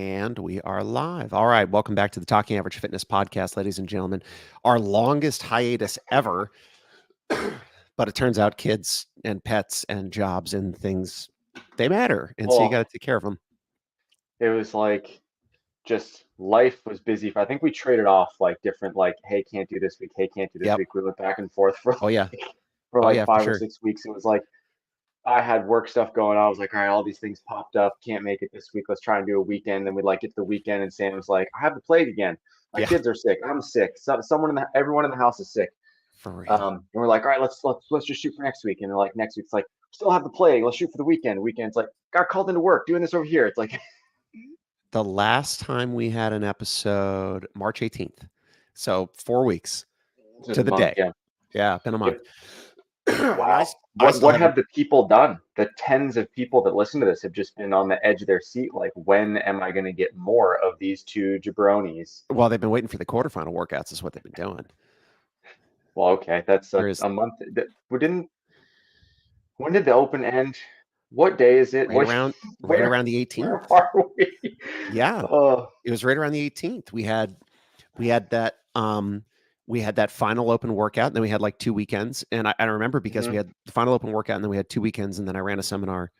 And we are live. All right. Welcome back to the Talking Average Fitness podcast, ladies and gentlemen. Our longest hiatus ever. But it turns out kids and pets and jobs and things, they matter. And so you got Well, to take care of them. it was like just life was busy. I think we traded off like different like, hey, can't do this week, hey, can't do this Yep. week. We went back and forth for Oh, yeah. like for Oh, like yeah, for five or sure. 6 weeks. It was like I had work stuff going on. I was like, all right, all these things popped up. Can't make it this week. Let's try and do a weekend. Then we like get to the weekend, and Sam was like, I have the plague again. My Yeah, kids are sick. I'm sick. Everyone in the house is sick. for real. And we're like, all right, let's just shoot for next week. And they're like, next week's like, still have the plague. Let's shoot for the weekend. Weekend's like, got called into work doing this over here. It's like, The last time we had an episode, March 18th. So 4 weeks just to a the month. day. Yeah. Yeah, been a month. Yep. And Wow. I What still what haven't. have the people done? The tens of people that listen to this have just been on the edge of their seat. Like, when am I going to get more of these two jabronis? Well, they've been waiting for the quarterfinal workouts, is what they've been doing. Well, okay, that's There is a month. We didn't. When did the open end? What day is it? right What? around right Where? around the Where 18th. are we? Yeah. Oh, It was right around the 18th. We had that final open workout, and then we had like 2 weekends. And I remember because we mhm, had the final open workout, and then we had 2 weekends, and then I ran a seminar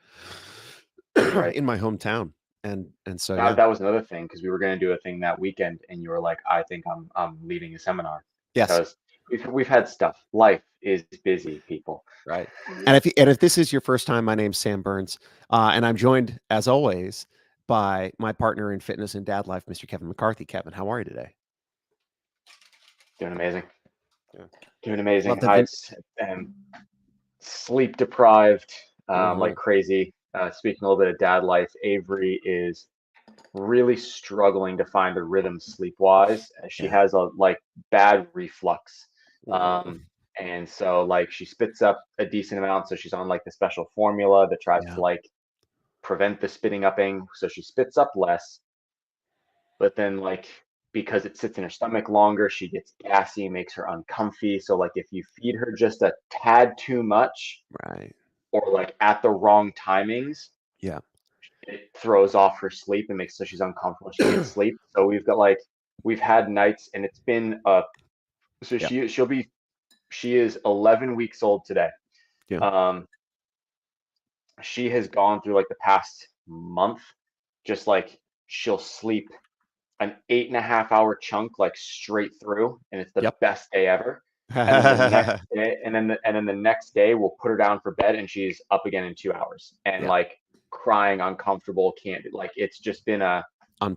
right. in my hometown. And so That yeah. that was another thing because we were going to do a thing that weekend, and you were like, "I think I'm leading a seminar," Yes, because we've had stuff. Life is busy, people. right. And if this is your first time, my name's Sam Burns, and I'm joined as always by my partner in fitness and dad life, Mr. Kevin McCarthy. Kevin, how are you today? Doing amazing. Yeah. Doing Love amazing. the I vin- s- am sleep deprived, like Mhm. crazy. Speaking a little bit of dad life, Avery is really struggling to find a rhythm sleep wise. She Yeah. has a like bad reflux. Mhm. Um, and so like she spits up a decent amount. So she's on like the special formula that tries to Yeah. like prevent the spitting upping. So she spits up less, but then like because it sits in her stomach longer, she gets gassy, makes her uncomfy. So like if you feed her just a tad too much Right. or like at the wrong timings, Yeah. it throws off her sleep and makes so she's uncomfortable. She can't sleep. So we've had nights and it's been so Yeah. she is 11 weeks old today. Yeah. Um she has gone through like the past month, just like she'll sleep an 8.5 hour chunk like straight through, and it's the Yep. best day ever. And then the next day, and then the next day, we'll put her down for bed, and she's up again in 2 hours, and Yeah. like crying, uncomfortable, can't like it's just been a like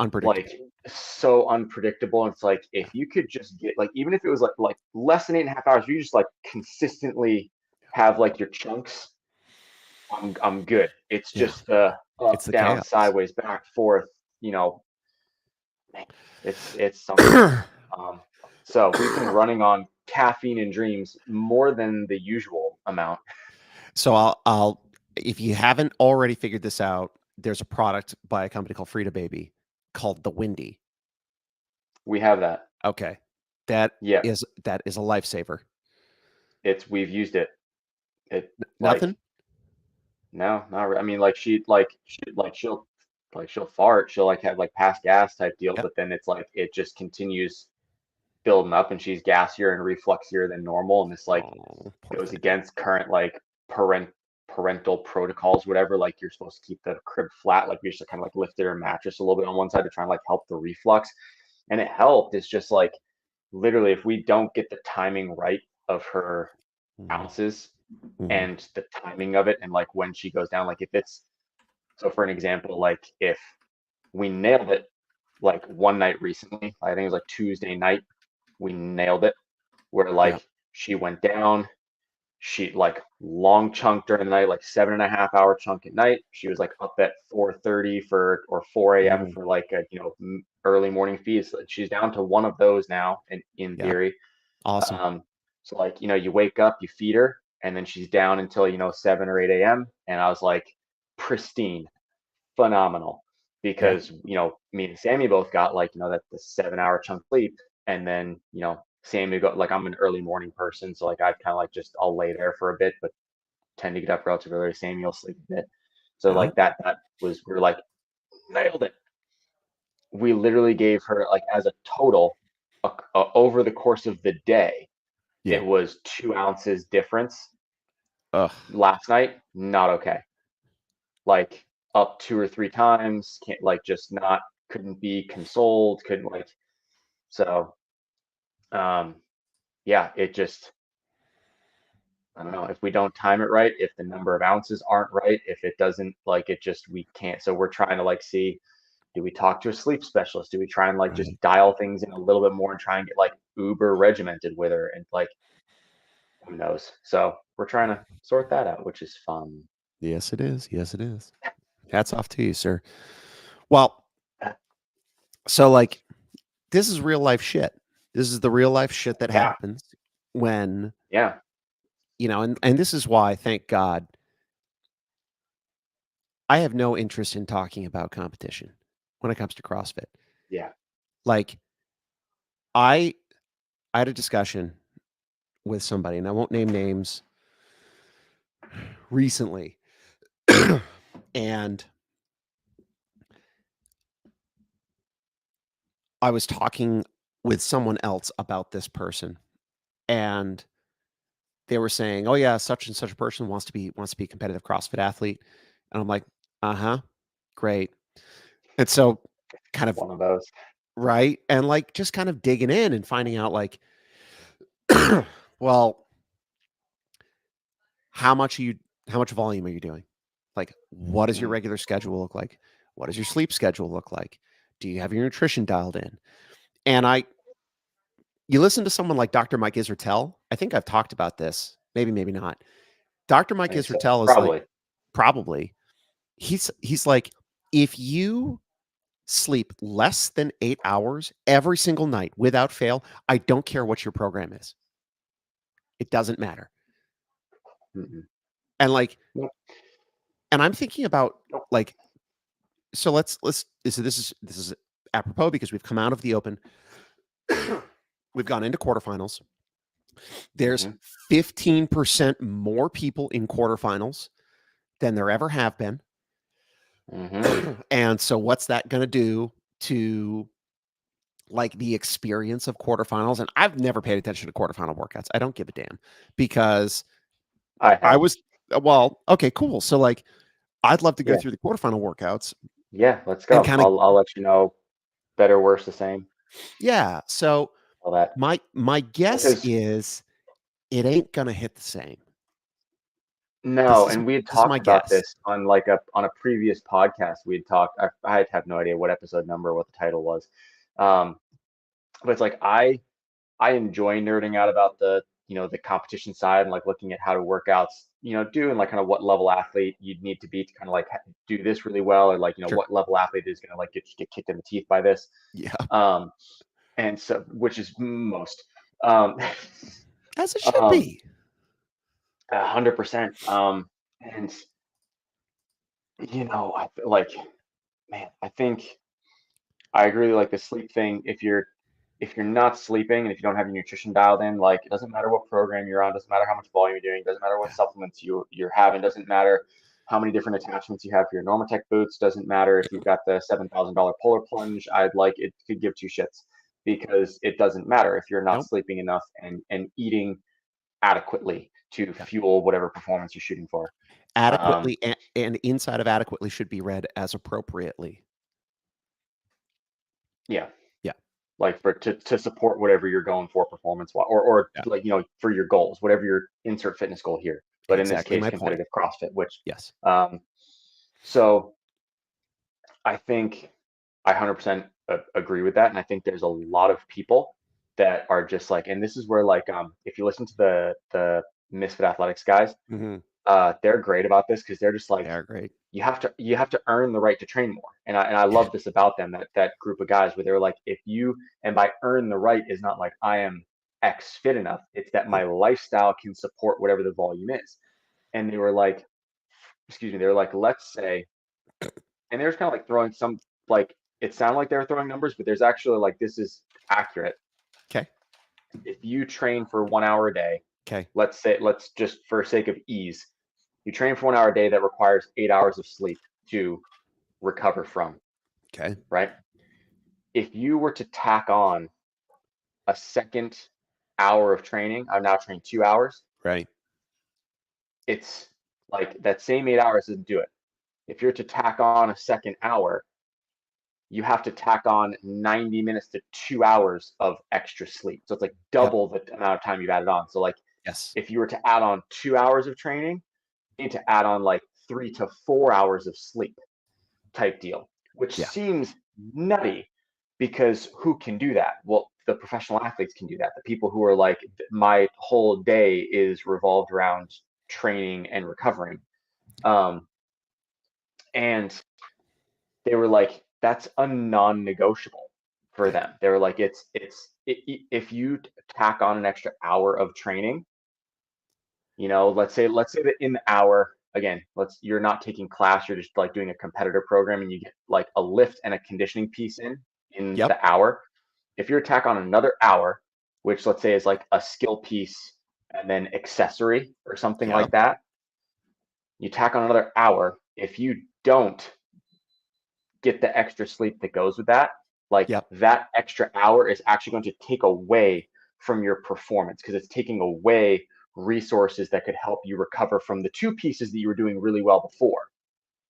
Unpredictable. so unpredictable. It's like if you could just get like even if it was like less than 8.5 hours, if you just like consistently have like your chunks, I'm good. It's Yeah. just the It's up, the down, chaos. sideways, back, forth, you know, it's something. Um, so we've been running on caffeine and dreams more than the usual amount. So I'll if you haven't already figured this out, there's a product by a company called Frida Baby called the Windy. We have that. Okay. That Yeah, that is a lifesaver. it's we've used it. It like Nothing? no, not I mean she'll fart, she'll like have like pass gas type deal, Yep. but then it's like it just continues building up and she's gassier and refluxier than normal, and this like Oh, poor goes thing. against current like parental protocols, whatever. Like you're supposed to keep the crib flat, like we used to kind of like lift their mattress a little bit on one side to try and like help the reflux. And it helped. It's just like literally if we don't get the timing right of her Mhm. ounces Mhm. and the timing of it and like when she goes down, like if it's so for an example, like if we nailed it like one night recently, I think it was like Tuesday night, we nailed it where Yeah. like she went down, she like long chunk during the night, like 7.5 hour chunk at night. She was like up at 4:30 for or 4 a.m. Mhm. for like a early morning feeds. She's down to one of those now, in Yeah. theory. Awesome. Um, so like you wake up, you feed her, and then she's down until 7 or 8 a.m. And I was like, pristine, phenomenal, Yeah. because me and Sammy both got like that the 7 hour chunk sleep, and then Sammy got like I'm an early morning person, so like I'd kind of like just I'll lay there for a bit, but tend to get up relatively early. Sammy will sleep a bit, so Yeah. like that was we're like nailed it. we literally gave her like as a total over the course of the day, Yeah. it was 2 ounces difference. Ugh. Last night, not okay. Like up 2 or 3 times, can't like just not couldn't be consoled, couldn't like so yeah, it just I don't know if we don't time it right, if the number of ounces aren't right, if it doesn't like it just we can't. So we're trying to like see, do we talk to a sleep specialist? Do we try and like just Right. dial things in a little bit more and try and get like uber regimented with her and like who knows? So we're trying to sort that out, which is fun. Yes, it is. Yes, it is. Hats off to you, sir. Well, so like this is real life shit. This is the real life shit that Yeah, happens when, yeah, and this is why, thank God, I have no interest in talking about competition when it comes to CrossFit. yeah. Like I I had a discussion with somebody, and I won't name names, recently. And I was talking with someone else about this person, and they were saying, "Oh yeah, such and such a person wants to be a competitive CrossFit athlete." And I'm like, "Uh-huh. Great." And so kind of One of those. right? And like just kind of digging in and finding out like, well, how much are you how much volume are you doing? Like, what does your Mm, regular schedule look like? What does your sleep schedule look like? Do you have your nutrition dialed in? And you listen to someone like Dr. Mike Israetel. I think I've talked about this. Maybe, maybe not. Dr. I Mike think so. Israetel is like, Probably. probably, he's like, if you sleep less than 8 hours every single night without fail, I don't care what your program is. It doesn't matter. Mm-mm. And like, Nope. and I'm thinking about Nope. like, so this is apropos because we've come out of the open. We've gone into quarterfinals. There's Mm-hmm. 15% more people in quarterfinals than there ever have been. Mm-hmm. And so what's that going to do to like the experience of quarterfinals? And I've never paid attention to quarterfinal workouts. I don't give a damn because I I have. was well, okay, cool. So like I'd love to go Yeah. through the quarterfinal workouts Yeah. Let's and go. kind of I'll let you know. Better, worse, the same. yeah. So All that. my guess Because is it ain't gonna hit the same. This no, is and we had this is my talked about guess. this on like a previous podcast. We had talked. I have no idea what episode number, what the title was. Um, but it's like I enjoy nerding out about the the competition side and like looking at how to workouts do and like kind of what level athlete you'd need to be to kind of like do this really well or like Sure. what level athlete is going to like get kicked in the teeth by this. Yeah. Um, and so which is most. Um, As it should um, be. 100%. And like, man, I think I agree. Like the sleep thing, if you're not sleeping and if you don't have your nutrition dialed in, like it doesn't matter what program you're on, doesn't matter how much volume you're doing, doesn't matter what Yeah. supplements you're having, doesn't matter how many different attachments you have for your Normatec boots, doesn't matter if you've got the $7,000 polar plunge. I'd like it could give two shits because it doesn't matter if you're not Nope. sleeping enough and eating adequately to Yeah. fuel whatever performance you're shooting for. Um, Adequately and inside of adequately should be read as appropriately. yeah, Yeah. like for to support whatever you're going for performance or Yeah. like for your goals, whatever your insert fitness goal here, but in this Exactly case my point. competitive CrossFit, which Yes. um so I think I 100% agree with that, and I think there's a lot of people that are just like, and this is where like if you listen to the Misfit Athletics guys, Mhm. they're great about this because they're just They like, are great. you have to earn the right to train more. And I love this about them, that group of guys where they're like, if you, and by earn the right is not like I am X fit enough. It's that Yeah. my lifestyle can support whatever the volume is. And they were like, excuse me, they were like, let's say, and they were kind of like throwing some, like, it sounded like they were throwing numbers, but there's actually like, this is accurate. Okay. If you train for 1 hour a day, Okay. let's just for sake of ease, you train for 1 hour a day that requires 8 hours of sleep to recover from, Okay. right? if you were to tack on a second hour of training, I'm now training 2 hours. Right. It's like that same 8 hours doesn't do it. If you're to tack on a second hour, you have to tack on 90 minutes to 2 hours of extra sleep. So it's like Yep. double the amount of time you've added on. So like Yes. if you were to add on 2 hours of training, you need to add on like 3 to 4 hours of sleep type deal, which Yeah. seems nutty because who can do that? Well, the professional athletes can do that. The people who are like, my whole day is revolved around training and recovering. And they were like, that's a non-negotiable for them. They were like, if you tack on an extra hour of training, let's say that in the hour, again, you're not taking class, you're just like doing a competitor program, and you get like a lift and a conditioning piece in Yep. the hour. If you tack on another hour, which let's say is like a skill piece and then accessory or something Yep. like that, you tack on another hour. If you don't get the extra sleep that goes with that, like Yep. that extra hour is actually going to take away from your performance because it's taking away resources that could help you recover from the two pieces that you were doing really well before.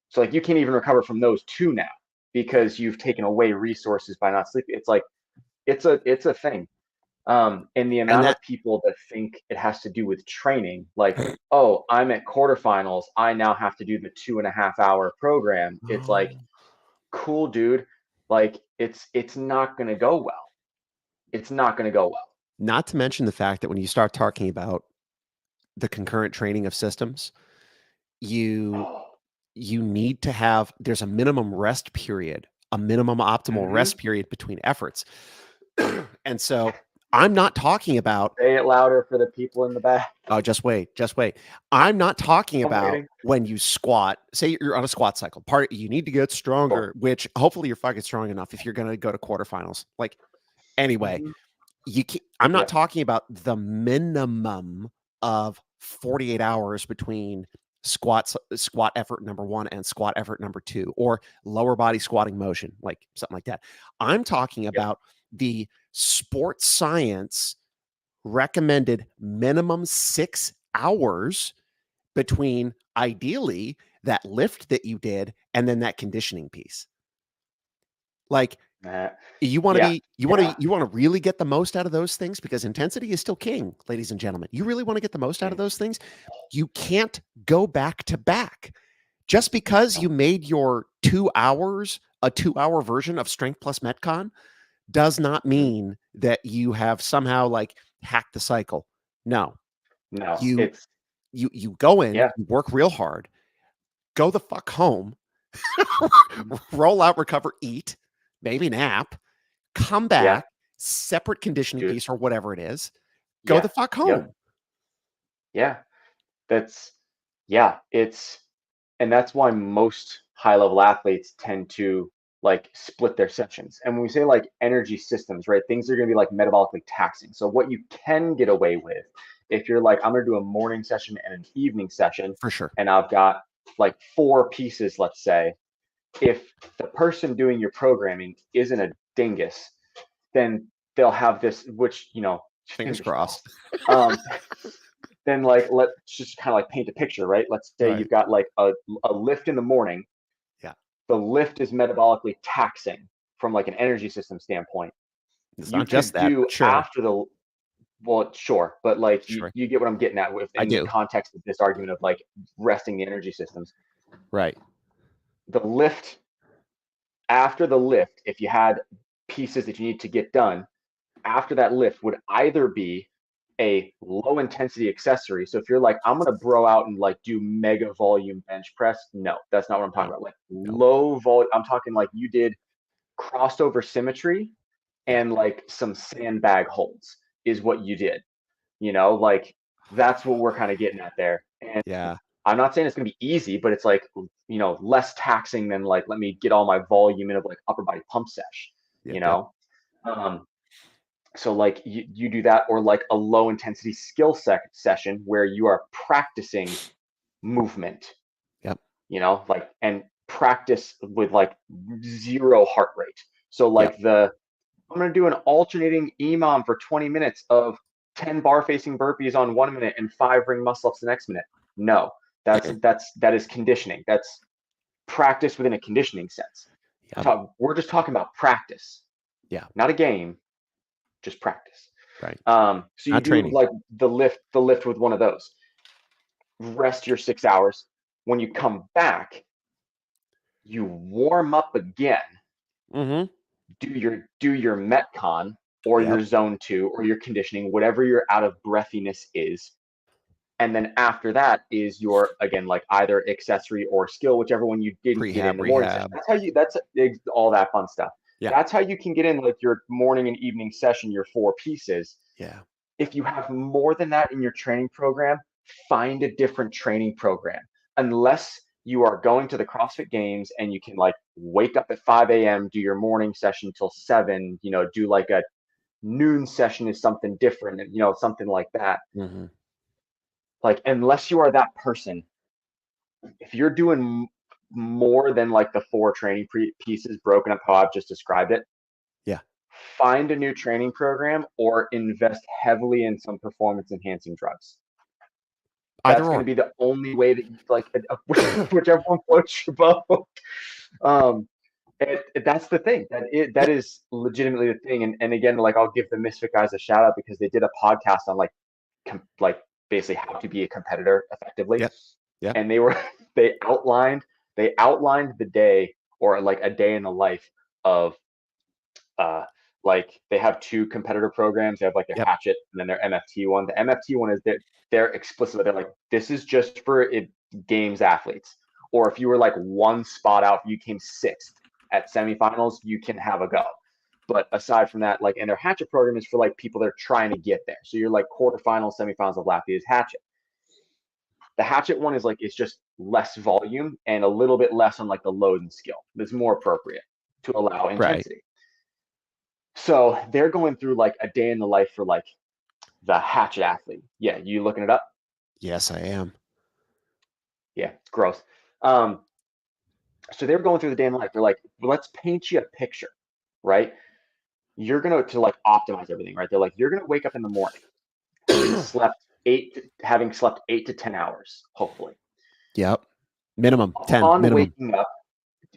So like you can't even recover from those two now because you've taken away resources by not sleeping. It's like it's a thing. And the And amount that of people that think it has to do with training, like, oh, I'm at quarterfinals, I now have to do the 2.5 hour program. It's like, cool, dude. Like it's not gonna go well. It's not gonna go well. not to mention the fact that when you start talking about the concurrent training of systems, you you need to have there's a minimum rest period, a minimum optimal Mm-hmm. rest period between efforts. And so I'm not talking about Say it louder for the people in the back. oh, just wait, just wait. I'm not talking I'm about waiting. when you squat. Say you're on a squat cycle. You need to get stronger, which hopefully you're fucking strong enough if you're going to go to quarterfinals. Like anyway, Mm-hmm. I'm not talking about the minimum of 48 hours between squat effort number 1 and squat effort number 2 or lower body squatting motion, like something like that. I'm talking about the sports science recommended minimum 6 hours between ideally that lift that you did and then that conditioning piece. Like you want to really get the most out of those things because intensity is still king, ladies and gentlemen. You really want to get the most out of those things. You can't go back to back. Just because you made your 2 hours a 2-hour version of strength plus metcon does not mean that you have somehow like hacked the cycle. No. You it's you go in, you work real hard, go the fuck home, roll out, recover, eat, maybe nap, come back, separate conditioning piece or whatever it is, go the fuck home. That's and that's why most high level athletes tend to like split their sessions. And when we say like energy systems, right, things are going to be like metabolically taxing. So what you can get away with if you're like, I'm going to do a morning session and an evening session, for sure, and I've got like 4 pieces, let's say, if the person doing your programming isn't a dingus, then they'll have this, which, fingers crossed. then like let's just kind of like paint a picture, right? Let's say you've got like a lift in the morning. Yeah. The lift is metabolically taxing from like an energy system standpoint. It's you not just could that, do sure. after the well, sure, but like Sure. you get what I'm getting at with in the context of this argument of like resting the energy systems. Right. The lift, after the lift, if you had pieces that you need to get done, after that lift would either be a low intensity accessory. So if you're like, I'm gonna bro out and like do mega volume bench press, no, that's not what I'm talking about. Like low volume, I'm talking like you did crossover symmetry and like some sandbag holds is what you did. Like that's what we're kind of getting at there. And I'm not saying it's gonna be easy, but it's like, less taxing than like, let me get all my volume in of like upper body pump sesh, so like you do that, or like a low intensity skill session where you are practicing movement, like, and practice with like 0 heart rate. So Yep. like I'm going to do an alternating EMOM for 20 minutes of 10 bar facing burpees on 1 minute and 5 ring muscle ups the next minute. No, that is conditioning. That's practice within a conditioning sense. Yep. We're just talking about practice. Yeah. Not a game, just practice. Right. So you Not do training. like the lift with one of those. Rest your 6 hours. When you come back, you warm up again. Mm-hmm. Do your Metcon or Yep. your zone 2 or your conditioning, whatever your out of breathiness is. And then after that is your, again, like either accessory or skill, whichever one you didn't get in the morning session. That's all that fun stuff. Yeah. That's how you can get in like your morning and evening session, your 4 pieces. Yeah. If you have more than that in your training program, find a different training program. Unless you are going to the CrossFit Games and you can like wake up at 5 a.m., do your morning session till 7, do like a noon session is something different, something like that. Mm-hmm. Like, unless you are that person, if you're doing more than like the 4 training pieces broken up how I've just described it, Yeah. find a new training program or invest heavily in some performance enhancing drugs. That's going to be the only way that you like, whichever one floats your boat. That's the thing. That is legitimately the thing. And again, like I'll give the Misfit guys a shout out because they did a podcast on like basically how to be a competitor effectively. Yep. Yeah. And they outlined the day or like a day in the life of like they have 2 competitor programs. They have like their Hatchet and then their MFT one. The MFT one is they're explicit. They're like, this is just for games athletes. Or if you were like 1 spot out, you came 6th at semifinals, you can have a go. But aside from that, like, and their Hatchet program is for like people that are trying to get there. So you're like quarterfinals, semifinals of Lafayette is Hatchet. The Hatchet one is like, it's just less volume and a little bit less on like the load and skill. It's more appropriate to allow intensity. Right. So they're going through like a day in the life for like the Hatchet athlete. Yeah, you looking it up? Yes, I am. Yeah, it's gross. So they're going through the day in the life. They're like, well, let's paint you a picture, right? You're gonna to like optimize everything, right? They're like, you're gonna wake up in the morning, having slept 8 to 10 hours, hopefully. Yep. Minimum 10. Upon minimum. waking up,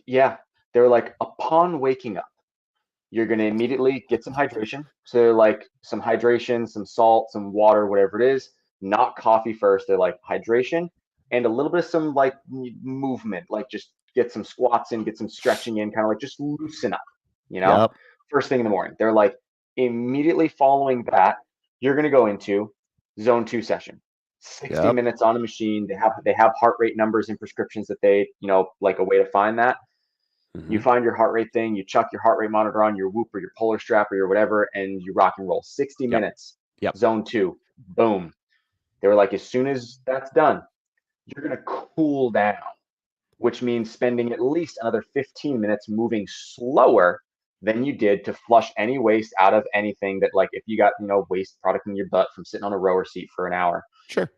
yeah, they're like, upon waking up, you're gonna immediately get some hydration. So like some hydration, some salt, some water, whatever it is. Not coffee first. They're like hydration and a little bit of some like movement, like just get some squats in, get some stretching in, kind of like just loosen up, Yep. First thing in the morning. They're like, immediately following that, you're going to go into zone 2 session, 60 minutes on a machine. They have heart rate numbers and prescriptions that they, like a way to find that. Mm-hmm. You find your heart rate thing, you chuck your heart rate monitor on your Whoop or your Polar Strap or your whatever, and you rock and roll 60 minutes. Zone 2, boom. They were like, as soon as that's done, you're going to cool down, which means spending at least another 15 minutes moving slower than you did to flush any waste out of anything that, like, if you got, waste product in your butt from sitting on a rower seat for an hour. Sure.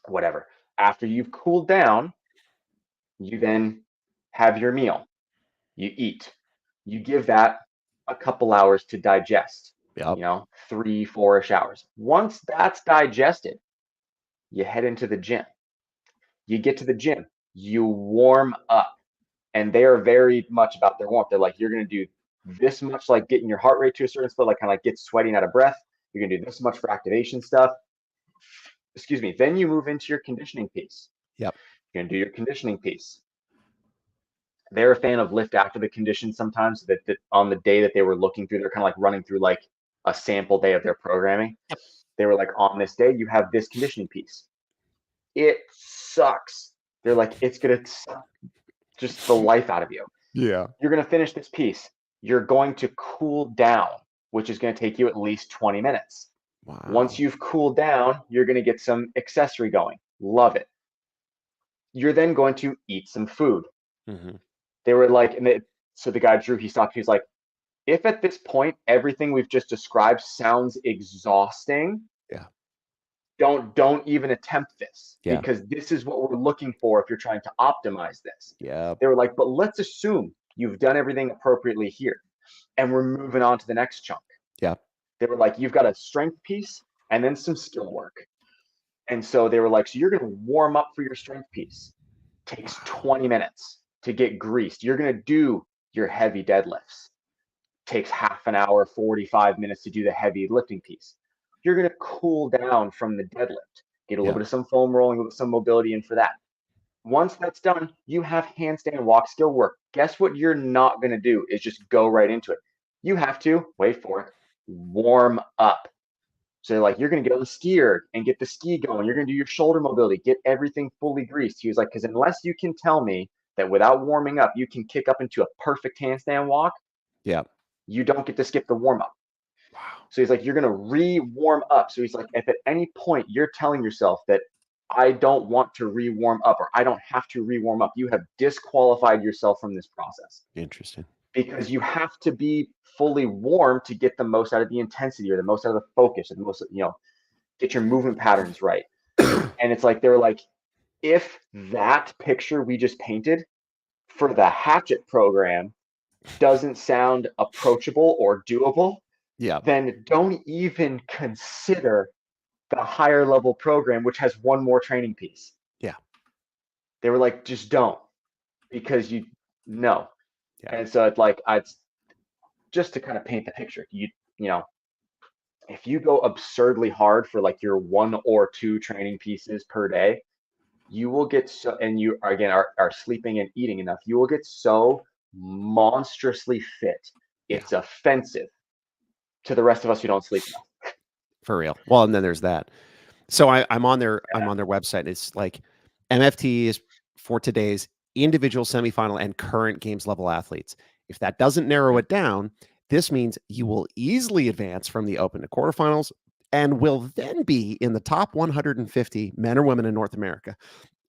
Whatever. After you've cooled down, you then have your meal. You eat. You give that a couple hours to digest. 3-4-ish hours. Once that's digested, you head into the gym. You get to the gym. You warm up. And they are very much about their warmth. They're like, you're going to do this much, like getting your heart rate to a certain spot, like kind of like get sweating out of breath. You're going to do this much for activation stuff. Excuse me. Then you move into your conditioning piece. Yep. You're going to do your conditioning piece. They're a fan of lift after the condition sometimes, that on the day that they were looking through, they're kind of like running through like a sample day of their programming. Yep. They were like, on this day, you have this conditioning piece. It sucks. They're like, it's going to suck just the life out of you. Yeah. You're going to finish this piece. You're going to cool down, which is going to take you at least 20 minutes. Wow. Once you've cooled down, you're going to get some accessory going. Love it. You're then going to eat some food. Mm-hmm. They were like, so the guy Drew, he stopped. He was like, if at this point everything we've just described sounds exhausting, don't even attempt this, because this is what we're looking for if you're trying to optimize this. Yeah. They were like, but let's assume You've done everything appropriately here. And we're moving on to the next chunk. Yeah. They were like, you've got a strength piece and then some skill work. And so they were like, so you're going to warm up for your strength piece. Takes 20 minutes to get greased. You're going to do your heavy deadlifts. Takes half an hour, 45 minutes to do the heavy lifting piece. You're going to cool down from the deadlift, get a little bit of some foam rolling, with some mobility in for that. Once that's done, you have handstand walk skill work. Guess what you're not going to do is just go right into it. You have to, wait for it, warm up. So like you're going to get on the skier and get the ski going. You're going to do your shoulder mobility, get everything fully greased. He was like, because unless you can tell me that without warming up, you can kick up into a perfect handstand walk, Yeah. you don't get to skip the warm up. Wow. So he's like, you're going to re-warm up. So he's like, if at any point you're telling yourself that I don't want to re-warm up or I don't have to re-warm up, you have disqualified yourself from this process. Interesting. Because you have to be fully warm to get the most out of the intensity or the most out of the focus or the most, get your movement patterns right. And it's like, they were like, if that picture we just painted for the Hatchet program doesn't sound approachable or doable, then don't even consider the higher level program, which has one more training piece. Yeah. They were like, just don't, because you know. Yeah. And so it's like, just to kind of paint the picture, if you go absurdly hard for like your 1 or 2 training pieces per day, you will get so, and you again are sleeping and eating enough, you will get so monstrously fit. It's offensive to the rest of us who don't sleep enough. For real. Well, and then there's that. So I'm on their website. It's like MFT is for today's individual semifinal and current games level athletes. If that doesn't narrow it down, this means you will easily advance from the open to quarterfinals and will then be in the top 150 men or women in North America,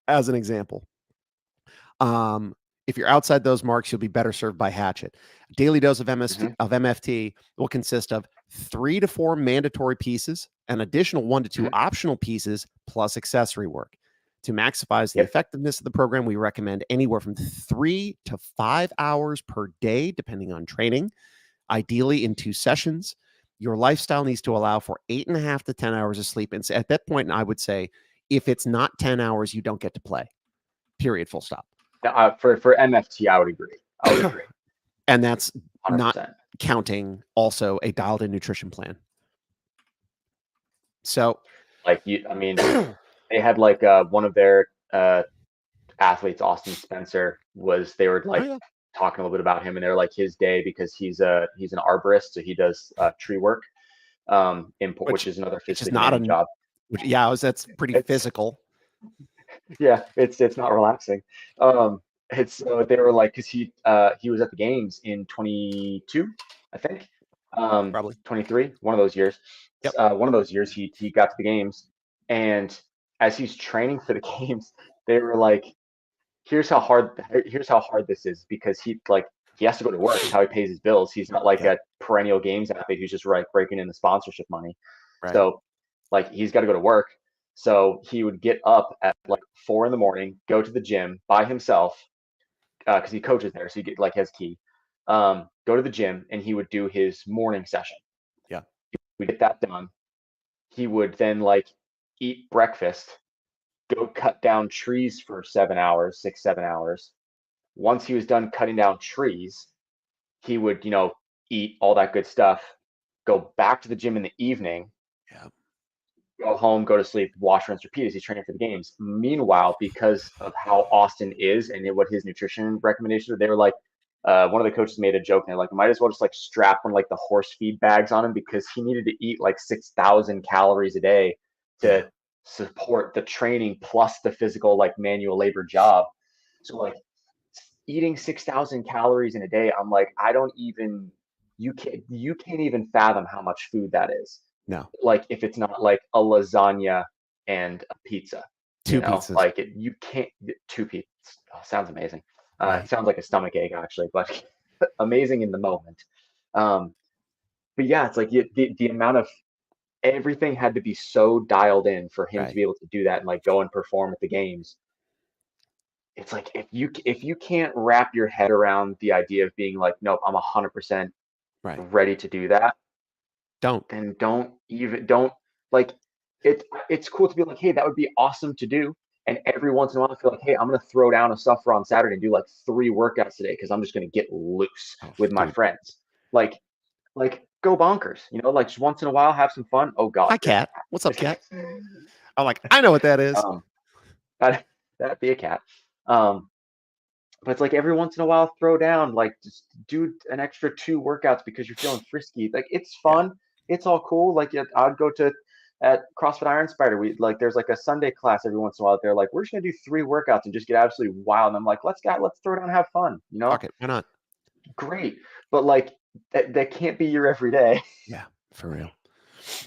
as an example. If you're outside those marks, you'll be better served by Hatchet. Daily dose of MFT will consist of 3 to 4 mandatory pieces, an additional 1 to 2 optional pieces, plus accessory work. To maximize the effectiveness of the program, we recommend anywhere from 3 to 5 hours per day, depending on training, ideally in 2 sessions. Your lifestyle needs to allow for 8.5 to 10 hours of sleep. And at that point, I would say, if it's not 10 hours, you don't get to play. Period. Full stop. For MFT, I would agree. And that's 100%. Not counting also a dialed-in nutrition plan. So, like they had like one of their athletes, Austin Spencer, they were like talking a little bit about him, and they're like his day, because he's an arborist, so he does tree work, which is another physically demanding job. That's pretty physical. Yeah, it's not relaxing. They were like, because he was at the games in 22, I think, Probably 23, one of those years. One of those years he got to the games, and as he's training for the games, they were like, here's how hard this is, because he has to go to work. It's how he pays his bills. He's not like a perennial games athlete who's just raking in the sponsorship money. Right. So like he's got to go to work. So he would get up at like 4 a.m, go to the gym by himself, because he coaches there, so he get like his key. Go to the gym, and he would do his morning session. Yeah, we get that done. He would then like eat breakfast, go cut down trees for 7 hours, 6-7 hours. Once he was done cutting down trees, he would eat all that good stuff, go back to the gym in the evening. Yeah. Go home, go to sleep, wash, rinse, repeat as he's training for the games. Meanwhile, because of how Austin is and what his nutrition recommendations are, they were like, one of the coaches made a joke, and they're like, might as well just like strap one like the horse feed bags on him, because he needed to eat like 6,000 calories a day to support the training plus the physical like manual labor job. So like eating 6,000 calories in a day, I'm like, you can't even fathom how much food that is. No. Like if it's not like a lasagna and a pizza, 2 pizzas. Like you can't 2 pizzas. Oh, sounds amazing. It sounds like a stomach ache actually, but amazing in the moment. But yeah, it's like the amount of everything had to be so dialed in for him to be able to do that and like go and perform at the games. it's like if you can't wrap your head around the idea of being like, nope, I'm 100% Right. ready to do that, Don't. then don't like it's cool to be like, hey, that would be awesome to do. And every once in a while, I feel like, hey, I'm gonna throw down a suffer on Saturday and do like 3 workouts today because I'm just gonna get loose Oh, with my dude. friends. Like go bonkers, like just once in a while, have some fun. Oh God, Hi, there's cat. What's up, a cat. cat? I'm like, I know what that is. That that'd be a cat. Um, but it's like every once in a while, throw down, like just do an extra 2 workouts because you're feeling frisky. Like it's Yeah. fun. It's all cool. Like I'd go to at CrossFit Iron Spider. We like there's like a Sunday class every once in a while. They're like, we're just gonna do 3 workouts and just get absolutely wild. And I'm like, let's throw down and have fun. Fuck it. Why not? Great. But like that can't be your everyday. Yeah, for real.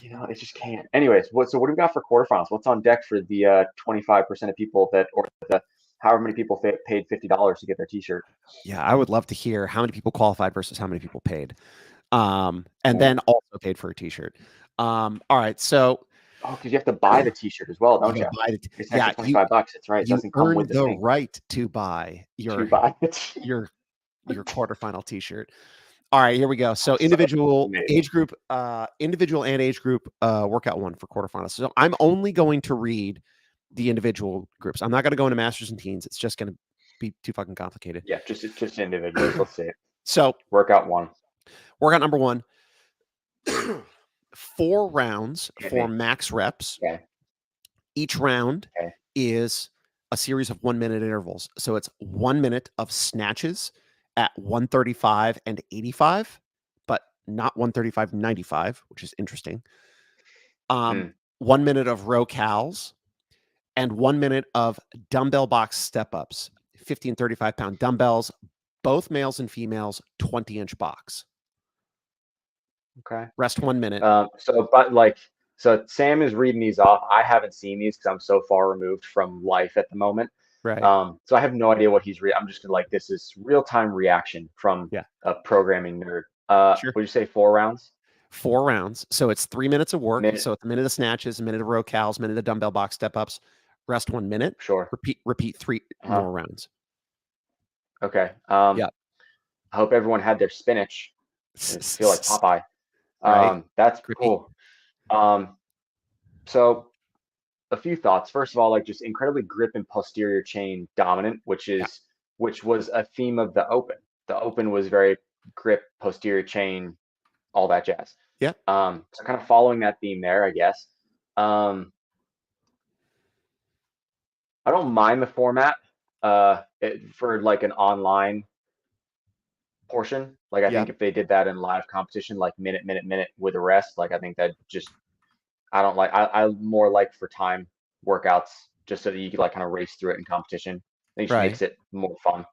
It just can't. Anyways, so what do we got for quarterfinals? What's on deck for the 25% of people or the however many people paid $50 to get their T-shirt? Yeah, I would love to hear how many people qualified versus how many people paid. And Ooh. then also paid for a T-shirt. All right, so Because you have to buy the T-shirt as well, don't you you? gotta buy it. It's an Yeah, extra $25. That's right. It you doesn't come earn with the the thing right to buy to buy it. your quarterfinal T-shirt. All right, here we go. So Amazing. individual and age group workout 1 for quarterfinals. So I'm only going to read the individual groups. I'm not going to go into masters and teens. It's just going to be too fucking complicated. Yeah, just individuals. Let's see it. So Workout 1. workout number 1, 4 rounds for max reps. Okay. Each round Okay. is a series of 1-minute intervals. So it's 1 minute of snatches at 135 and 85, but not 135 and 95, which is interesting. 1 minute of row cals and 1 minute of dumbbell box step ups, 50 and 35-pound dumbbells, both males and females, 20-inch box. Okay. Rest 1 minute. So Sam is reading these off. I haven't seen these because I'm so far removed from life at the moment. Right. So I have no idea what he's reading. I'm just gonna like, this is real-time reaction from a programming nerd. Sure. Would you say 4 rounds? 4 rounds. So it's 3 minutes of work. So it's a minute of snatches, a minute of row cals, a minute of dumbbell box step ups. Rest 1 minute. Sure. Repeat 3 more rounds. Okay. Yeah. I hope everyone had their spinach. I feel like Popeye. Right. That's cool. So a few thoughts. First of all, like just incredibly grip and posterior chain dominant, which was a theme of the Open. The Open was very grip, posterior chain, all that jazz. Yeah. So kind of following that theme there, I guess. I don't mind the format for like an online portion. Like I think if they did that in live competition, like minute with a rest, like I think that just I don't like. I more like for time workouts just so that you could like kind of race through it in competition. I think it just makes it more fun.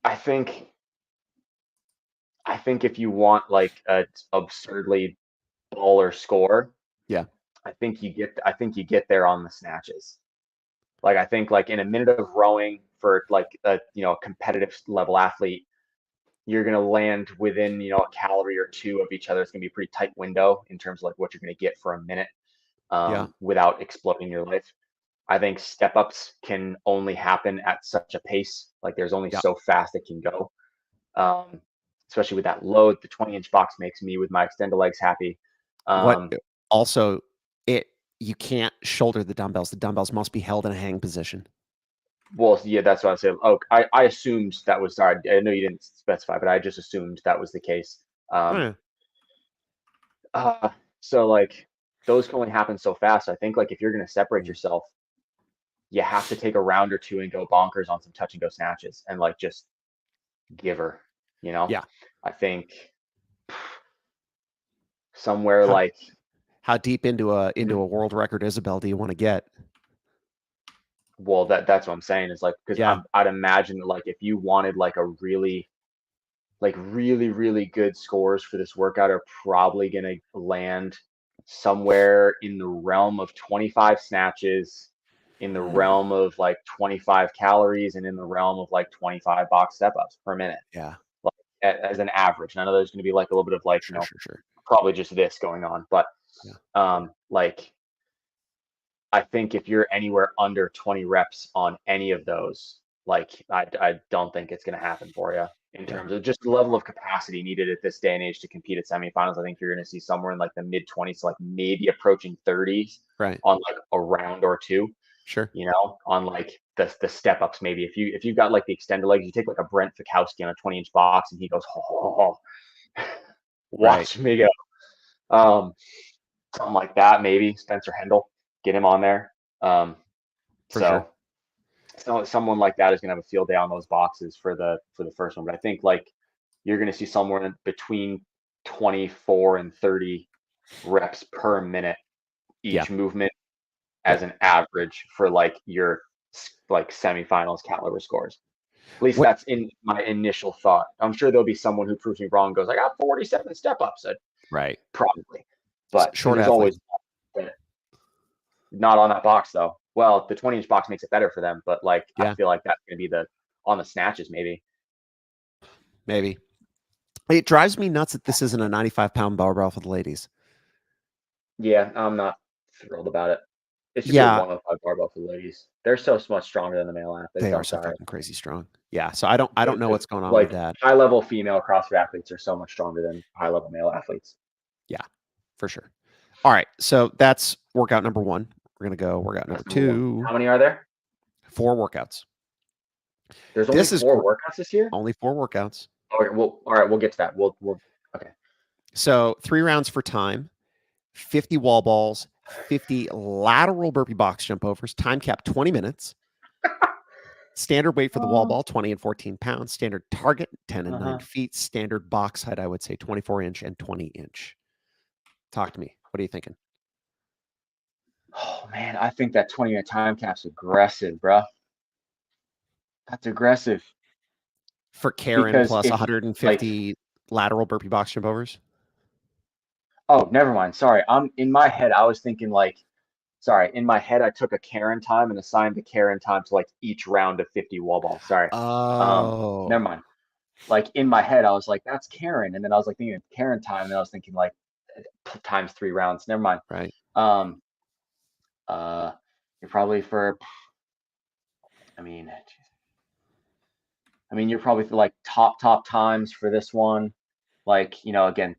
I think if you want like a absurdly baller score, I think you get there on the snatches. Like I think like in a minute of rowing for like a competitive level athlete, you're going to land within a calorie or 2 of each other. It's going to be a pretty tight window in terms of like what you're going to get for a minute without exploding your life. I think step ups can only happen at such a pace. Like there's only so fast it can go. Especially with that load, the 20-inch box makes me with my extended legs happy. Also, you can't shoulder the dumbbells. The dumbbells must be held in a hang position. Well, yeah, that's what I said. Oh, I assumed that was. Sorry, I know you didn't specify, but I just assumed that was the case. So like those can only happen so fast. I think like if you're going to separate yourself, you have to take a round or 2 and go bonkers on some touch and go snatches and like just give her. Yeah. I think somewhere how deep into a world record Isabel do you want to get? Well, that's what I'm saying is like because I'd imagine that like if you wanted like a really good scores for this workout are probably going to land somewhere in the realm of 25 snatches, in the realm of like 25 calories, and in the realm of like 25 box step ups per minute. Yeah. Like, as an average. And I know there's going to be like a little bit of like, sure. probably just this going on, but like I think if you're anywhere under 20 reps on any of those, like I don't think it's going to happen for you in Yeah. terms of just the level of capacity needed at this day and age to compete at semifinals. I think you're going to see somewhere in like the mid 20s, like maybe approaching 30s Right. on like a round or two, Sure. on like the step ups. Maybe if you've got like the extended legs, you take like a Brent Fikowski on a 20-inch box and he goes, oh, Right. watch me go. Um, Something like that, maybe Spencer Hendel, get him on there. Um, For sure. so someone like that is going to have a field day on those boxes for the first one. But I think like you're going to see somewhere in between 24 and 30 reps per minute Yeah. each movement Yeah. as an average for like your like semifinals caliber scores. At least What that's in my initial thought. I'm sure there'll be someone who proves me wrong and goes, I got 47 step ups. right. Probably. But, and Short there's athlete. always not on that box though. Well, the 20-inch box makes it better for them, but like I Yeah. feel like that's going to be on the snatches maybe. Maybe. It drives me nuts that this isn't a 95-pound barbell for the ladies. Yeah, I'm not thrilled about it. It should be a Yeah, 105 barbell for the ladies. They're so much stronger than the male athletes. they are I'm so sorry. fucking crazy strong. Yeah, so I don't know what's going on with Like that. high level female CrossFit athletes are so much stronger than high level male athletes. Yeah, for sure. All right, so that's workout number 1. We're gonna go workout number That's number one. 2. How many are there? 4 workouts. There's only This is 4 workouts this year. only 4 workouts. Okay, well, all right, we'll get to that. We'll okay. So 3 rounds for time, 50 wall balls, 50 lateral burpee box jump overs, time cap 20 minutes. Standard weight for the wall ball, 20 and 14 pounds. Standard target, 10 and 9 feet. Standard box height, I would say 24-inch and 20-inch. Talk to me. What are you thinking? Oh man, I think that 20-minute time cap's aggressive, bro. That's aggressive For Karen because plus if like 150 lateral burpee box jump overs? oh, never mind. Sorry. I'm in my head. I was thinking like, sorry. In my head, I took a Karen time and assigned the Karen time to like each round of 50 wall balls. Sorry. Oh, Never mind. Like in my head, I was like, that's Karen, and then I was like thinking of Karen time, and I was thinking like times 3 rounds. Never mind. right. Um, uh, you're probably for. I mean, you're probably for like top times for this one. Like again,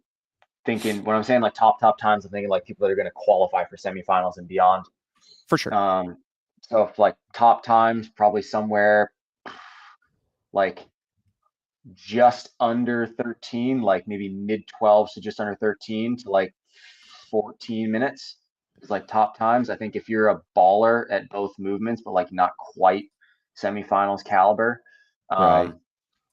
thinking when I'm saying like top times, I'm thinking like people that are going to qualify for semifinals and beyond. For sure. So if like top times, probably somewhere like just under 13, like maybe mid 12s to just under 13 to like 14 minutes is like top times. I think if you're a baller at both movements, but like not quite semifinals caliber, Right.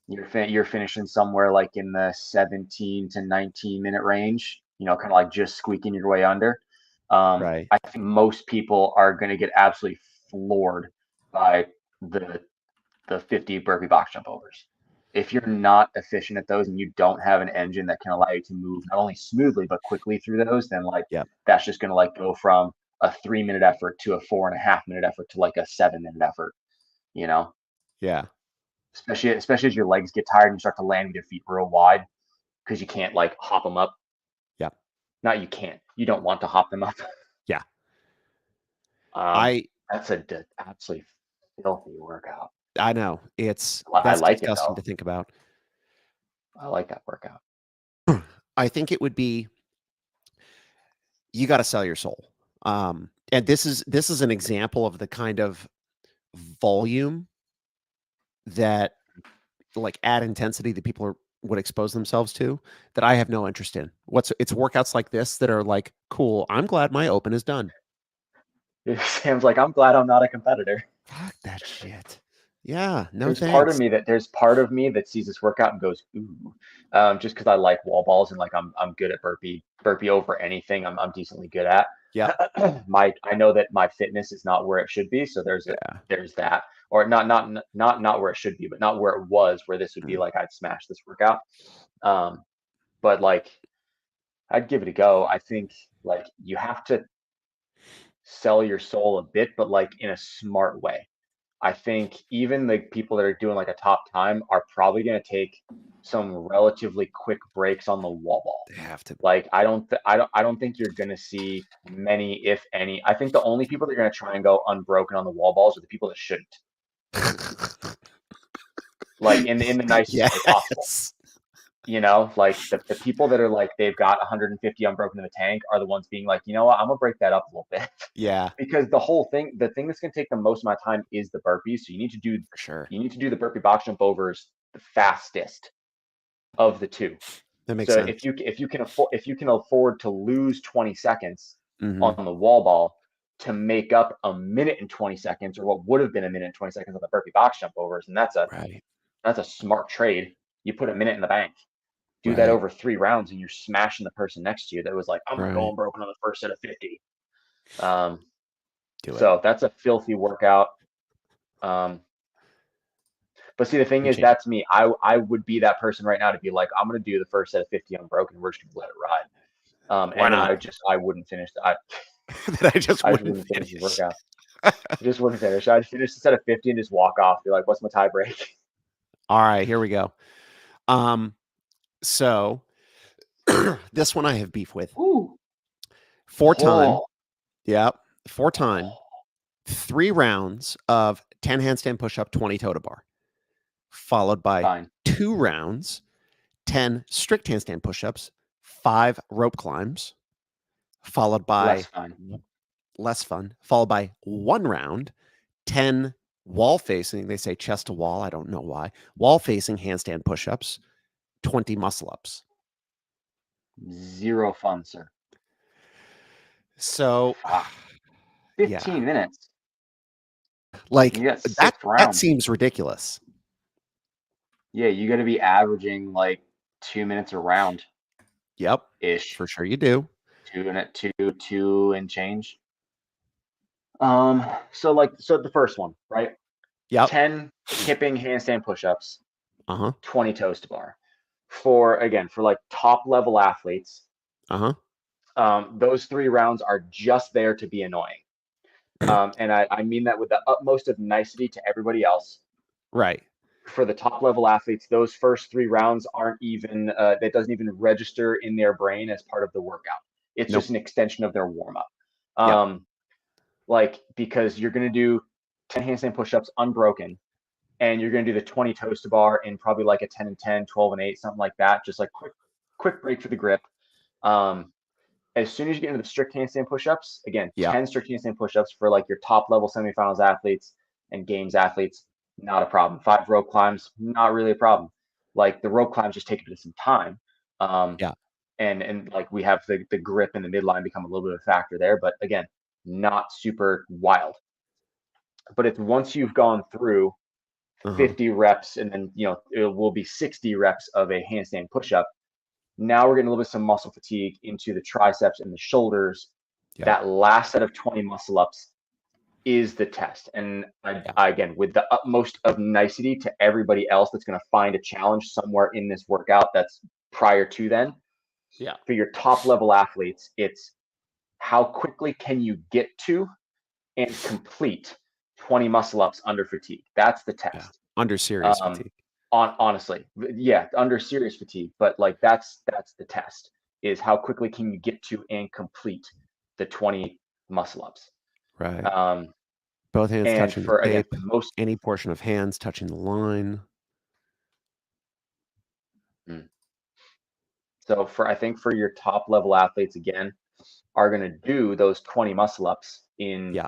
you're finishing somewhere like in the 17 to 19-minute range, kind of like just squeaking your way under. Right. I think most people are going to get absolutely floored by the 50 burpee box jump overs. If you're not efficient at those and you don't have an engine that can allow you to move not only smoothly but quickly through those, then like Yep. that's just going to like go from a 3-minute effort to a 4.5-minute effort to like a 7-minute effort. Yeah. Especially as your legs get tired and you start to land with your feet real wide because you can't like hop them up. Yep. Not you can't. You don't want to hop them up. Yeah. Um, I that's a absolutely filthy workout. know. I That's like it disgusting though. to think about. I like that workout. I think it would be you got to sell your soul. And this is an example of the kind of volume that like add intensity that people would expose themselves to that I have no interest in. It's workouts like this that are like, cool, I'm glad my open is done. Sam's like, I'm glad I'm not a competitor. Fuck that shit. Yeah, no There's thanks. part of me that sees this workout and goes, ooh, just because I like wall balls and like I'm good at burpee over anything. I'm decently good at. Yeah. I know that my fitness is not where it should be, so Yeah. there's that, or not where it should be, but not where it was, where this would be Mm. like I'd smash this workout. But like I'd give it a go. I think like you have to sell your soul a bit, but like in a smart way. I think even the people that are doing like a top time are probably going to take some relatively quick breaks on the wall ball. They have to. Like I don't think you're going to see many, if any. I think the only people that are going to try and go unbroken on the wall balls are the people that shouldn't. Like in the nicest way possible. Yes. You know, like the people that are like they've got 150 unbroken in the tank are the ones being like, you know what, I'm gonna break that up a little bit. Yeah, Because the thing that's gonna take the most amount of time is the burpees. So for sure. you need to do the burpee box jump overs the fastest of the two. That makes So sense. if you can afford to lose 20 seconds Hmm. on the wall ball to make up a minute and 20 seconds, or what would have been a minute and 20 seconds on the burpee box jump overs, and Right. that's a smart trade. You put a minute in the bank. Do that Right. over 3 rounds, and you're smashing the person next to you that was like, I'm gonna go Right. unbroken on the first set of 50. Um, Do it. so that's a filthy workout. Um, but see, the thing You is, change. that's me. I would be that person right now to be like, I'm gonna do the first set of 50 unbroken. We're just gonna let it ride. Why And not? I wouldn't finish. That I just I just wouldn't wouldn't finish the finish. workout. I just wouldn't finish. I'd finish the set of 50 and just walk off. Be like, what's my tie break? All right, here we go. So this one I have beef with. Ooh. 4 time. Oh. Yep. 4 time. 3 rounds of 10 handstand push-up, 20 toe to bar, followed by Fine. 2 rounds, 10 strict handstand push-ups, 5 rope climbs, followed by less fun, followed by 1 round, 10 wall facing, they say chest to wall, I don't know why, wall facing handstand push-ups, 20 muscle ups. Zero fun, sir. So, Fuck. yeah, 15 minutes. like You got that 6 that rounds. seems ridiculous. Yeah, you got to be averaging like 2 minutes a round Yep, ish. for sure you do. Two and change. So the first one, right? Yep. 10 hipping handstand push-ups, Uh-huh. 20 toes to bar. For like top level athletes, Uh-huh. those 3 rounds are just there to be annoying. And I mean that with the utmost of nicety to everybody else. Right. For the top level athletes, those first 3 rounds aren't even that doesn't even register in their brain as part of the workout. It's Nope. just an extension of their warm up. Yep. Like because you're gonna do 10 handstand push-ups unbroken, and you're gonna do the 20 toes to bar in probably like a 10 and 10, 12 and 8, something like that. Just like quick break for the grip. As soon as you get into the strict handstand push-ups, again, Yep. 10 strict handstand push-ups for like your top level semifinals athletes and games athletes, not a problem. 5 rope climbs, not really a problem. Like the rope climbs just take a bit of some time. Yeah. And like we have the grip and the midline become a little bit of a factor there, but again, not super wild. But it's once you've gone through Uh-huh. 50 reps and then it will be 60 reps of a handstand push-up. Now we're getting a little bit of some muscle fatigue into the triceps and the shoulders. Yep. That last set of 20 muscle ups is the test. And Yeah. again, with the utmost of nicety to everybody else that's going to find a challenge somewhere in this workout that's prior to then, Yeah. for your top level athletes, it's how quickly can you get to and complete 20 muscle ups under fatigue. That's the Yeah. test. Under serious fatigue. Honestly, yeah, under serious fatigue, but like that's the test, is how quickly can you get to and complete the 20 muscle ups. Right. Um, Both hands and touching the for again, tape, for most, any portion of hands touching the line. so for I think for your top level athletes again are going to do those 20 muscle ups in Yeah.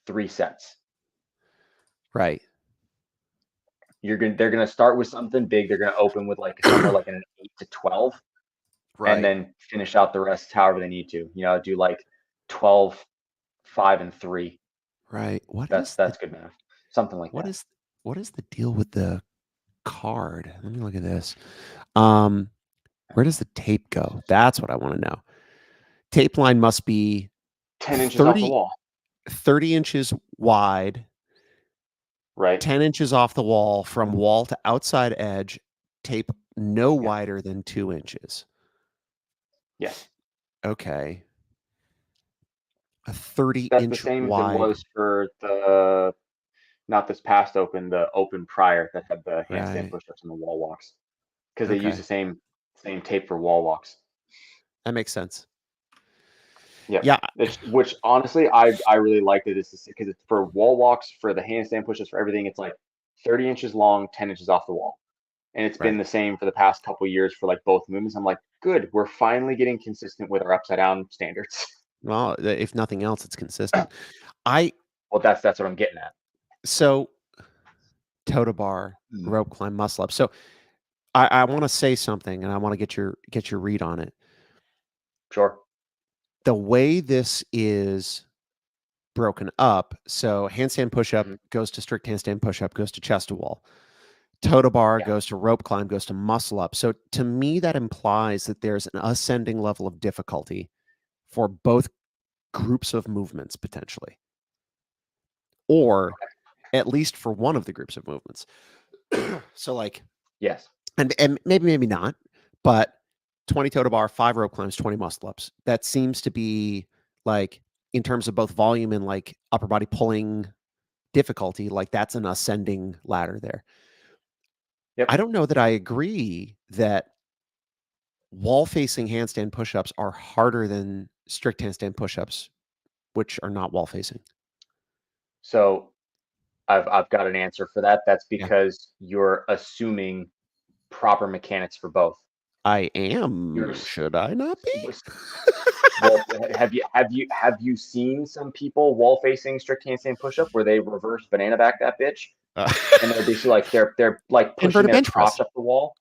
3 sets. Right. They're gonna start with something big. They're gonna open with like somewhere like an 8 to 12, and Right. then finish out the rest however they need to. Do like 12, 5, and 3. Right. That's good math. Something like What that. is what is the deal with the card? Let me look at this. Um, where does the tape go? That's what I want to know. Tape line must be 10 inches off the 30, wall, 30 inches wide, right? 10 inches off the wall from wall to outside edge, tape no Yeah. wider than 2 inches. Yes. Okay. A 30 That's the inch same as it wide. was for the not this past open, the open prior that had the handstand Right. push-ups and the wall walks, because they use Okay. the same tape for wall walks. That makes sense. Yep. Yeah. Which honestly, I really liked it, is because it's for wall walks, for the handstand push-ups, for everything. It's like 30 inches long, 10 inches off the wall, and it's been Right. the same for the past couple of years for like both movements. I'm like, good, we're finally getting consistent with our upside down standards. Well, if nothing else, it's consistent. I Well, that's what I'm getting at. so toe to bar, rope climb, muscle up. So I want to say something, and I want to get your read on it. Sure. The way this is broken up, so handstand push-up Hmm. goes to strict handstand push-up, goes to chest to wall. Toe to bar Yeah. goes to rope climb, goes to muscle up. So to me, that implies that there's an ascending level of difficulty for both groups of movements potentially, or at least for one of the groups of movements. So like, Yes. and maybe not, but 20 toe to bar, 5 rope climbs, 20 muscle ups. That seems to be like, in terms of both volume and like upper body pulling difficulty, like that's an ascending ladder there. I Yep. don't know that I agree that wall facing handstand push-ups are harder than strict handstand push-ups, which are not wall facing. So I've got an answer for that. That's Yeah. because you're assuming proper mechanics for both. I You're am. Should I not be? Well, have you seen some people wall facing strict handstand push up where they reverse banana back that bitch, Uh, and they're basically like they're like pushing Inverted their bench crotch press. up the wall,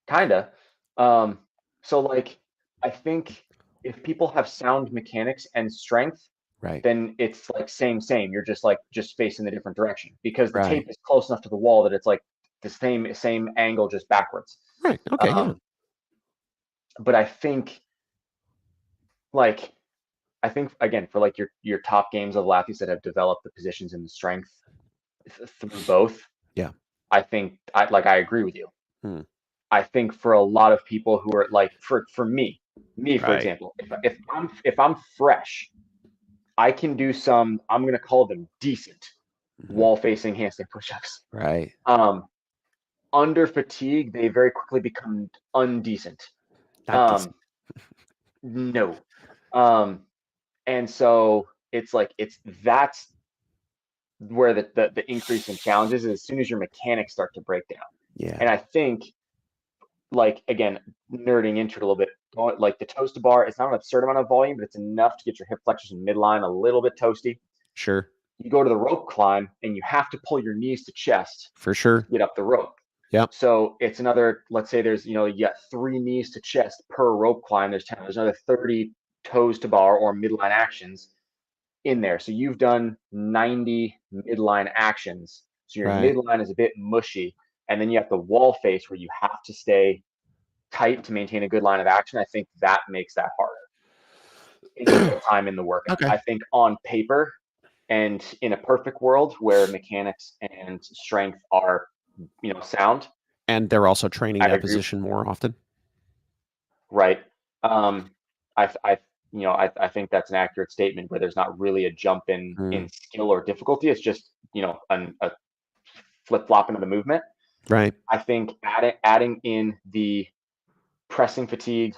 kinda. Um, so like I think if people have sound mechanics and strength, Right. then it's like same. You're just like just facing the different direction, because the Right. tape is close enough to the wall that it's like the same angle, just backwards. Right. Okay. Yeah. Um, but like I think again, for like your top games of athletes that have developed the positions and the strength through both, Yeah. I think I agree with you. Hmm. I think for a lot of people who are like, for me for Right. example, if I'm fresh, I can do some, I'm gonna call them decent Mhm. wall facing handstand push-ups. Right. Um, Under fatigue, they very quickly become undecent. Not decent. Um, no. Um, and so it's like that's where the increase in challenges is, as soon as your mechanics start to break down. Yeah. And I think, like, again, nerding into it a little bit, like the toes to bar, it's not an absurd amount of volume, but it's enough to get your hip flexors and midline a little bit toasty. Sure. You go to the rope climb and you have to pull your knees to chest For to sure. get up the rope. Yep. So it's another, let's say there's, you got 3 knees to chest per rope climb. There's another 30 toes to bar or midline actions in there. So you've done 90 midline actions. So your Right. midline is a bit mushy. And then you have the wall face where you have to stay tight to maintain a good line of action. I think that makes that harder in real time in the workout. Okay. I think on paper and in a perfect world where mechanics and strength are, sound, And they're also training I that agree. position more often. Right. Um, I think that's an accurate statement, where there's not really a jump in Mm. skill or difficulty. It's just, a flip flop into the movement. Right. I think adding in the pressing fatigue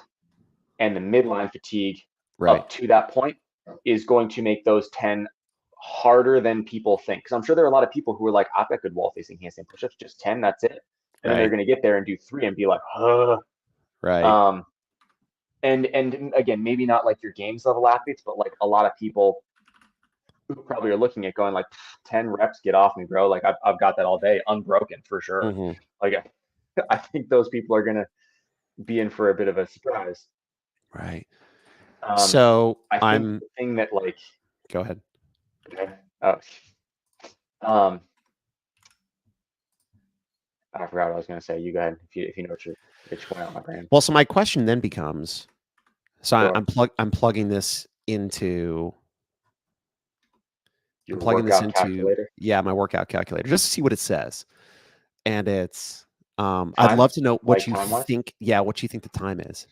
and the midline fatigue Right. up to that point is going to make those 10 harder than people think. Because I'm sure there are a lot of people who are like, I've got good wall facing handstand push-ups, just 10, that's it. And then they're Right. going to get there and do 3 and be like, huh. Right. Um, and again, maybe not like your games level athletes, but like a lot of people who probably are looking at going like, 10 reps, get off me, bro. Like I've got that all day, unbroken for sure. Mhm. Like I think those people are gonna be in for a bit of a surprise. Right. Um, So I think I'm the thing that like, go ahead. okay, oh, um, I forgot what I was gonna say. You go ahead if you know what it's going on my brain. Well, so my question then becomes, so Sure. I'm plugging this into Your workout calculator. yeah, my workout calculator just to see what it says. And it's I'd Time, love to know what like you time wise. think, yeah, what you think the time is.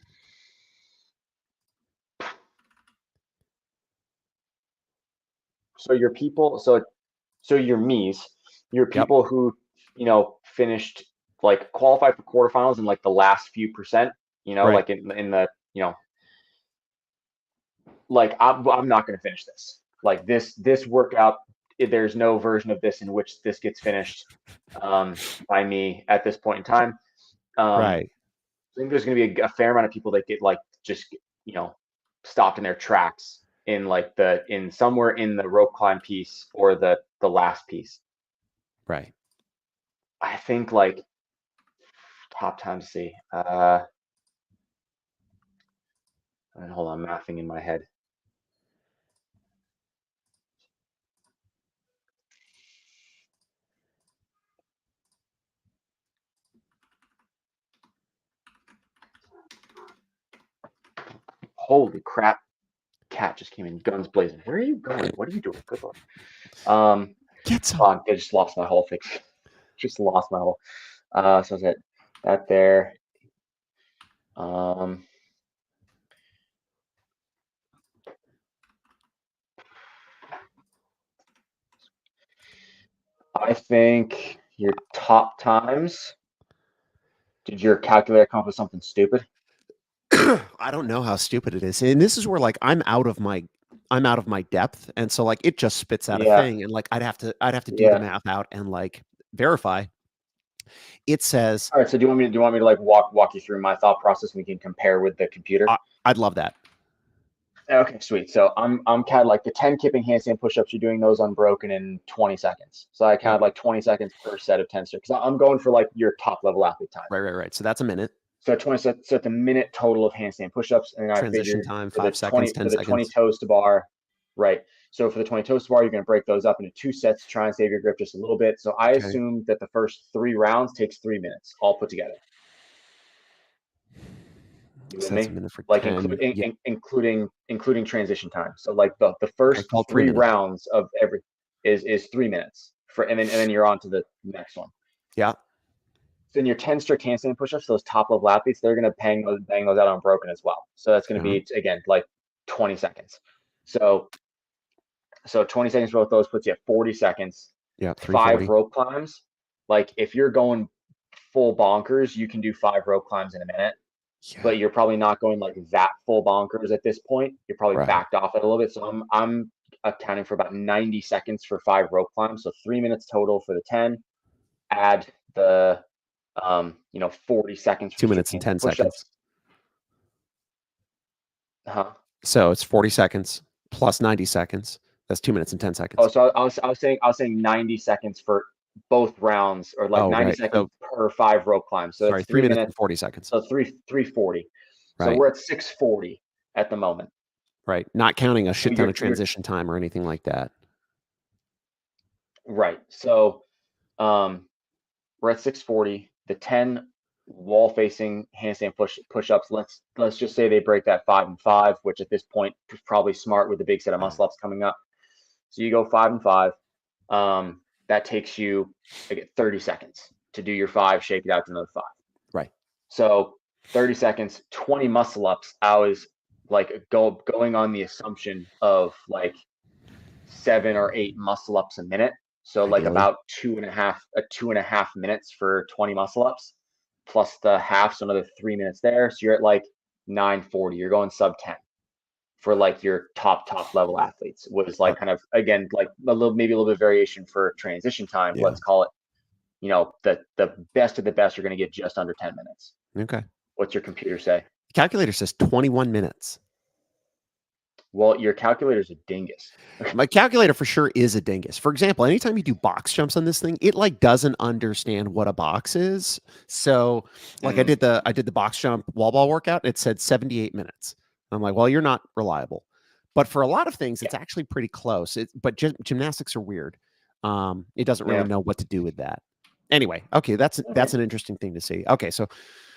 So your people, so your me's. your people who, finished like qualified for quarterfinals in like the last few percent, Right. like in the, like I'm not going to finish this. Like this workout, there's no version of this in which this gets finished by me at this point in time. Right. I think there's going to be a fair amount of people that get like just stopped in their tracks in like in somewhere in the rope climb piece or the last piece. Right. I think like top time to see. Hold on, I'm mathing in my head. Holy crap! Cat just came in, guns blazing. Where are you going? What are you doing? Good Lord. Get some. I just lost my whole thing. Just lost my whole. So is it that there? I think your top times. Did your calculator come up with something stupid? I don't know how stupid it is. And this is where like I'm out of my depth. And so like it just spits out a Yeah. thing. And like I'd have to do the Yeah. math out and like verify. It says All right. So do you want me to like walk you through my thought process and we can compare with the computer? I'd love that. Okay, sweet. So I'm counting like the 10 kipping handstand push-ups. You're doing those unbroken in 20 seconds. So I counted like 20 seconds per set of 10 because I'm going for like your top level athlete time. Right. So that's a minute. So 20 sets, so it's a minute total of handstand push-ups, and I Transition figured time, for the 5 seconds, 10 20 seconds. toes to bar, right? So for the 20 toes to bar, you're going to break those up into 2 sets to try and save your grip just a little bit. So I assumed that the first 3 rounds takes 3 minutes all put together. You with So that's a me? minute for Like 10. Yeah. including transition time. So like the first called 3 3 minutes. rounds of every is 3 minutes for, and then you're on to the next one. Yeah. So in your 10 strict handstand push-ups, those top level athletes, they're going to bang those out unbroken as well. So that's going to be again like 20 seconds. So 20 seconds for both those puts you at 40 seconds. Yeah. 5 rope climbs. Like if you're going full bonkers, you can do 5 rope climbs in a minute. Yeah. But you're probably not going like that full bonkers at this point. You're probably backed off it a little bit. So I'm accounting for about 90 seconds for 5 rope climbs. So 3 minutes total for the 10. Add the 40 seconds for 2 minutes and 10 seconds. So it's 40 seconds plus 90 seconds. That's 2 minutes and 10 seconds. Oh, so I was saying 90 seconds for both rounds, or like 90 seconds per 5 rope climbs. So it's 3 minutes and 40 seconds. So 340. So we're at 640 at the moment. Right. Not counting a shit ton of transition time or anything like that. Right. So we're at 640. The 10 wall facing handstand push-ups. Let's just say they break that 5 and 5, which at this point is probably smart with the big set of muscle ups coming up. So you go 5 and 5. That takes you 30 seconds to do your 5, shake it out to another 5. Right. So 30 seconds, 20 muscle ups. I was like going on the assumption of like 7 or 8 muscle ups a minute. So like about 2.5 minutes for 20 muscle ups, plus the half, so another 3 minutes there. So you're at like 940. You're going sub 10 for like your top level athletes. Was like kind of again like maybe a little bit of variation for transition time. Yeah. Let's call it, the best of the best are going to get just under 10 minutes. Okay. What's your computer say? The calculator says 21 minutes. Well, your calculator's a dingus. My calculator for sure is a dingus. For example, anytime you do box jumps on this thing, it like doesn't understand what a box is. So like I did the box jump wall ball workout. It said 78 minutes. I'm like, well, you're not reliable. But for a lot of things, it's actually pretty close. But gymnastics are weird. It doesn't really know what to do with that. Anyway, okay, that's an interesting thing to see. Okay, so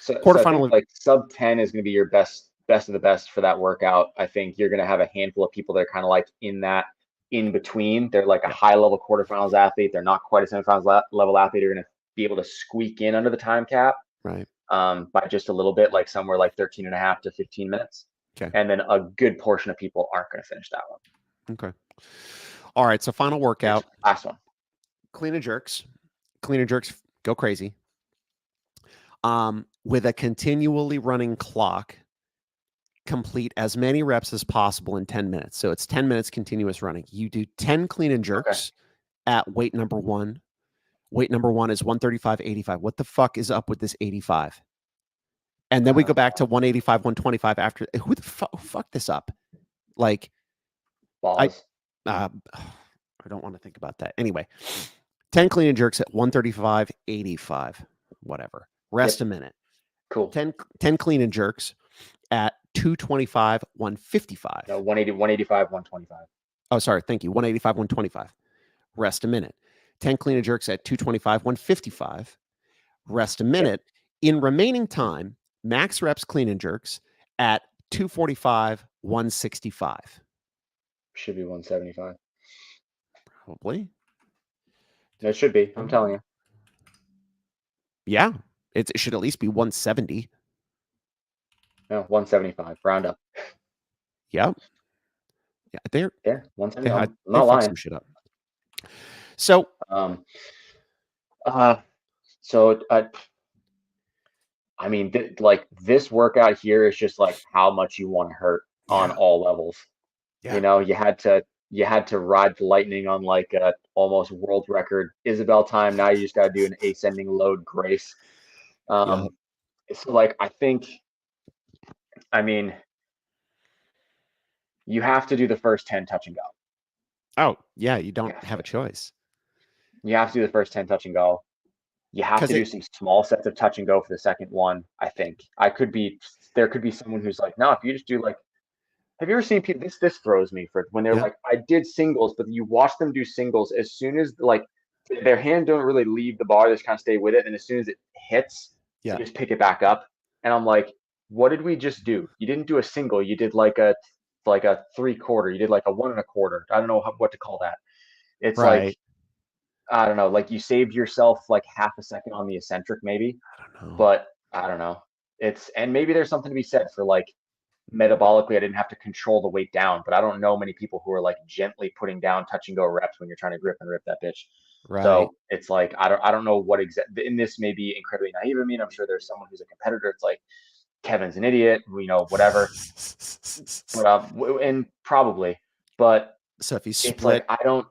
quarterfinal, so like sub 10 is going to be your best of the best for that workout. I think you're going to have a handful of people that are kind of like in that in between. They're like a high level quarterfinals athlete. They're not quite a semifinals level athlete. You're going to be able to squeak in under the time cap, right? By just a little bit, like somewhere like 13 and a half to 15 minutes. Okay. And then a good portion of people aren't going to finish that one. Okay. All right. So final workout. Last one. clean and jerks. Clean and jerks go crazy. With a continually running clock, complete as many reps as possible in 10 minutes. So it's 10 minutes continuous running. You do 10 clean and jerks at weight number 1. Weight number 1 is 135.85. What the fuck is up with this 85? And then we go back to 185, 125 after. Who the fuck this up? Like, Balls. I don't want to think about that. Anyway, 10 clean and jerks at 135.85. Whatever. Rest a minute. Cool. 10 clean and jerks at 225, 155. No, 185, 125. Oh, sorry. Thank you. 185, 125. Rest a minute. 10 clean and jerks at 225, 155. Rest a minute. In remaining time, max reps clean and jerks at 245, 165. Should be 175. Probably. It should be. I'm telling you. Yeah. It should at least be 170. No, 175. Round up. Yep. Yeah. They're 175. I'm not lying. Some shit up. So, I mean, like this workout here is just like how much you want to hurt on all levels. Yeah. You know, you had to ride the lightning on like a almost world record Isabel time. Now you just got to do an ascending load grace. So like, I mean, you have to do the first 10 touch and go. Oh, yeah. You don't have a choice. You have to do the first 10 touch and go. You have to do some small sets of touch and go for the second one. I think there could be someone who's like, no, if you just do like, have you ever seen people, this throws me for when they're like, I did singles, but you watch them do singles as soon as like their hand don't really leave the bar, they just kind of stay with it. And as soon as it hits, you just pick it back up. And I'm like, what did we just do? You didn't do a single. You did like a 3/4. You did like a 1 1/4. I don't know what to call that. It's like, I don't know, like you saved yourself like half a second on the eccentric, maybe. I don't know. But I don't know. And maybe there's something to be said for like metabolically, I didn't have to control the weight down, but I don't know many people who are like gently putting down touch and go reps when you're trying to grip and rip that bitch. Right. So it's like, I don't know what exactly, and this may be incredibly naive of me, and I'm sure there's someone who's a competitor. It's like, Kevin's an idiot, whatever. But, and probably, but so if you split, it's like, I don't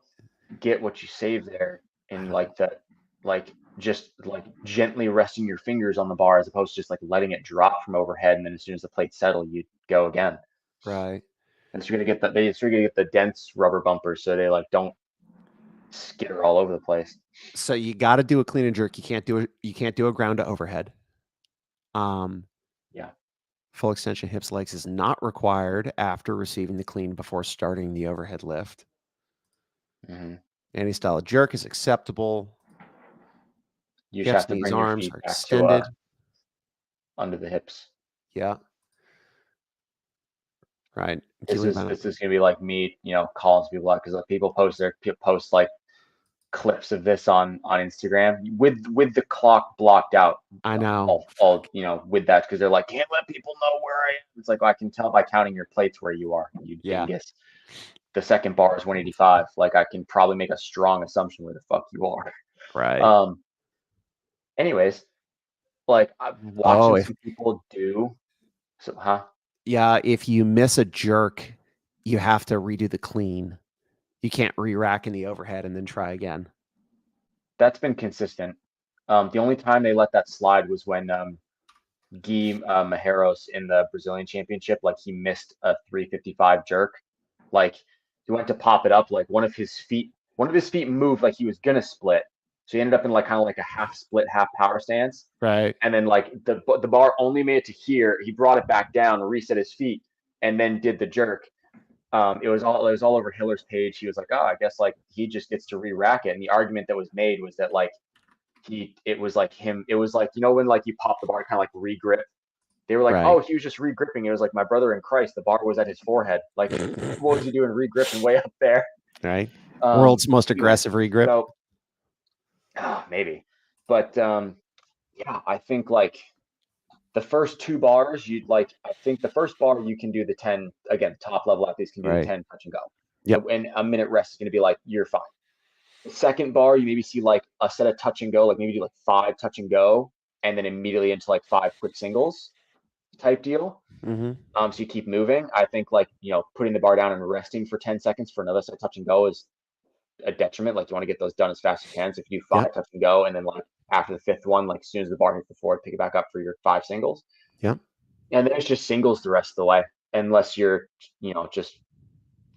get what you save there in like that, like just like gently resting your fingers on the bar as opposed to just like letting it drop from overhead, and then as soon as the plates settle, you go again. Right. And so you're gonna get the dense rubber bumpers so they like don't skitter all over the place. So you got to do a clean and jerk. You can't do a ground to overhead. Yeah. Full extension hips legs is not required after receiving the clean before starting the overhead lift. Mm-hmm. Any style of jerk is acceptable. You just have to bring your feet are back extended to, under the hips. Yeah. Right. This is gonna be like me, calling people out because people post like clips of this on Instagram with the clock blocked out. I know. All with that, because they're like, can't let people know where I am. It's like, well, I can tell by counting your plates where you are. You dingus. The second bar is 185. Like, I can probably make a strong assumption where the fuck you are. Right. Anyways, like, I'm watching some people do. So, Yeah, if you miss a jerk, you have to redo the clean. You can't re-rack in the overhead and then try again. That's been consistent. The only time they let that slide was when Gui Majeros in the Brazilian Championship, like, he missed a 355 jerk. Like, he went to pop it up, like one of his feet moved like he was gonna split. So he ended up in like kind of like a half split, half power stance. Right. And then like the bar only made it to here. He brought it back down, reset his feet, and then did the jerk. It was all over Hiller's page. He was like, oh, I guess like he just gets to re-rack it. And the argument that was made was that like it was like when like you pop the bar, kind of like re-grip. They were like, oh, he was just re-gripping. It was like, my brother in Christ, the bar was at his forehead. Like, what was he doing re-gripping way up there? Right. World's most aggressive re-grip. So, maybe. But yeah, I think like the first two bars, I think the first bar you can do the 10, again, top level athletes can do the 10 touch and go. Yep. And a minute rest is going to be like, you're fine. The second bar, you maybe see like a set of touch and go, like maybe do like 5 touch and go, and then immediately into like 5 quick singles type deal. Mm-hmm. So you keep moving. I think like, putting the bar down and resting for 10 seconds for another set of touch and go is a detriment. Like you want to get those done as fast as you can. So if you do 5 Yep. touch and go, and then like after the 5th one, like as soon as the bar hits the floor, pick it back up for your 5 singles. Yep. And then it's just singles the rest of the way, unless you're, just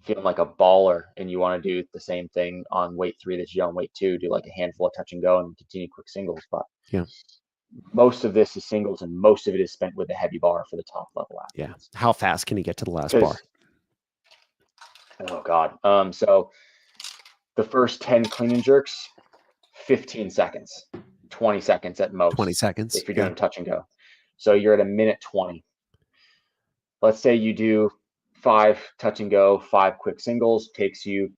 feeling like a baller and you want to do the same thing on weight 3 that you do on weight 2, do like a handful of touch and go and continue quick singles. But Yeah. most of this is singles, and most of it is spent with a heavy bar for the top level athletes. Yeah. How fast can you get to the last bar? Oh God. So the first 10 clean and jerks, 15 seconds, 20 seconds at most. 20 seconds. If you're doing touch and go. So you're at a minute 20. Let's say you do 5 touch and go, 5 quick singles, takes you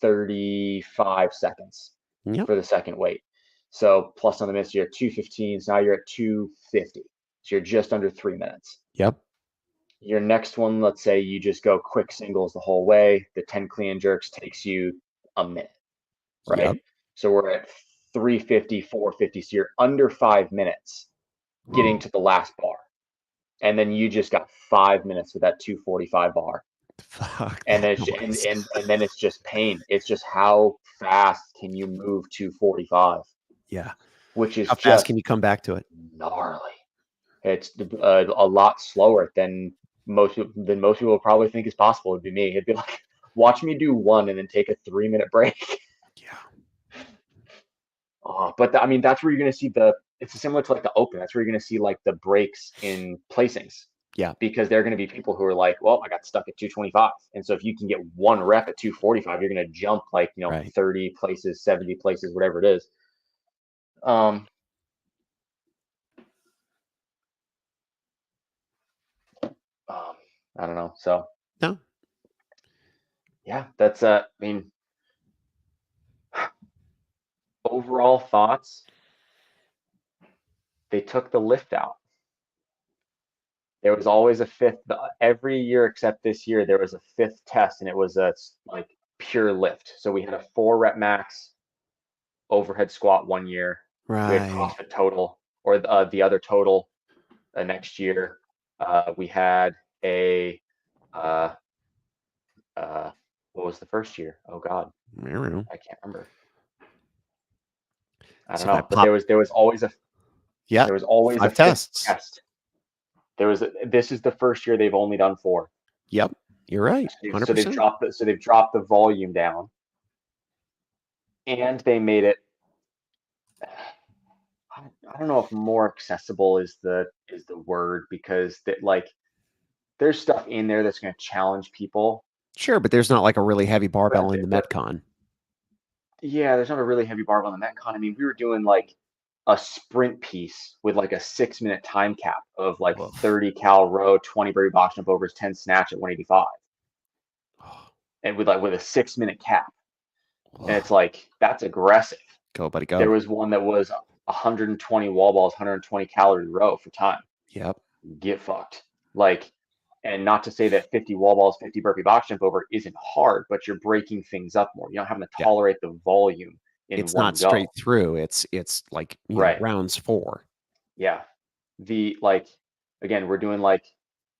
35 seconds Yep. for the second weight. So plus on the minutes, you're at 2:15. So now you're at 2:50. So you're just under 3 minutes. Yep. Your next one, let's say you just go quick singles the whole way. The 10 clean and jerks takes you a minute, right? Yep. So we're at 3:50, 4:50. So you're under 5 minutes getting to the last bar. And then you just got 5 minutes with that 2:45 bar. Fuck. And then and then it's just pain. It's just how fast can you move 2:45? Yeah. Which is How fast just can you come back to it? gnarly. It's a lot slower than most people probably think is possible. It'd be me. It'd be like, watch me do one and then take a 3-minute break. Yeah. But I mean, that's where you're going to see it's similar to like the Open. That's where you're going to see like the breaks in placings. Yeah. Because they're going to be people who are like, well, I got stuck at 225. And so if you can get one rep at 245, you're going to jump like, Right. 30 places, 70 places, whatever it is. I don't know. So No. yeah, that's I mean, overall thoughts. They took the lift out. There was always a 5th every year except this year. There was a 5th test, and it was a like pure lift. So we had a 4-rep max overhead squat one year. Right. We had CrossFit total, or the other total next year. We had a what was the first year? Oh God, I don't know. I can't remember. I don't know, but there was always a 5 tests. test. This is the first year they've only done 4. Yep, you're right. 100%. So they've dropped the volume down, and they made it. I don't know if more accessible is the word, because there's stuff in there that's going to challenge people. Sure, but there's not like a really heavy barbell in the Metcon. Yeah, there's not a really heavy barbell in the Metcon. I mean, we were doing like a sprint piece with like a 6-minute time cap of like 30 cal row, 20 burpee box jump overs, 10 snatch at 185, and with a 6-minute cap. And it's like, that's aggressive. Go, buddy, go. There was one that was 120 wall balls, 120 calorie row for time. Yep. Get fucked. Like, and not to say that 50 wall balls, 50 burpee box jump over isn't hard, but you're breaking things up more. You're not having to tolerate the volume in it's one not go. Straight through. It's like know, rounds 4. Yeah. Again, we're doing like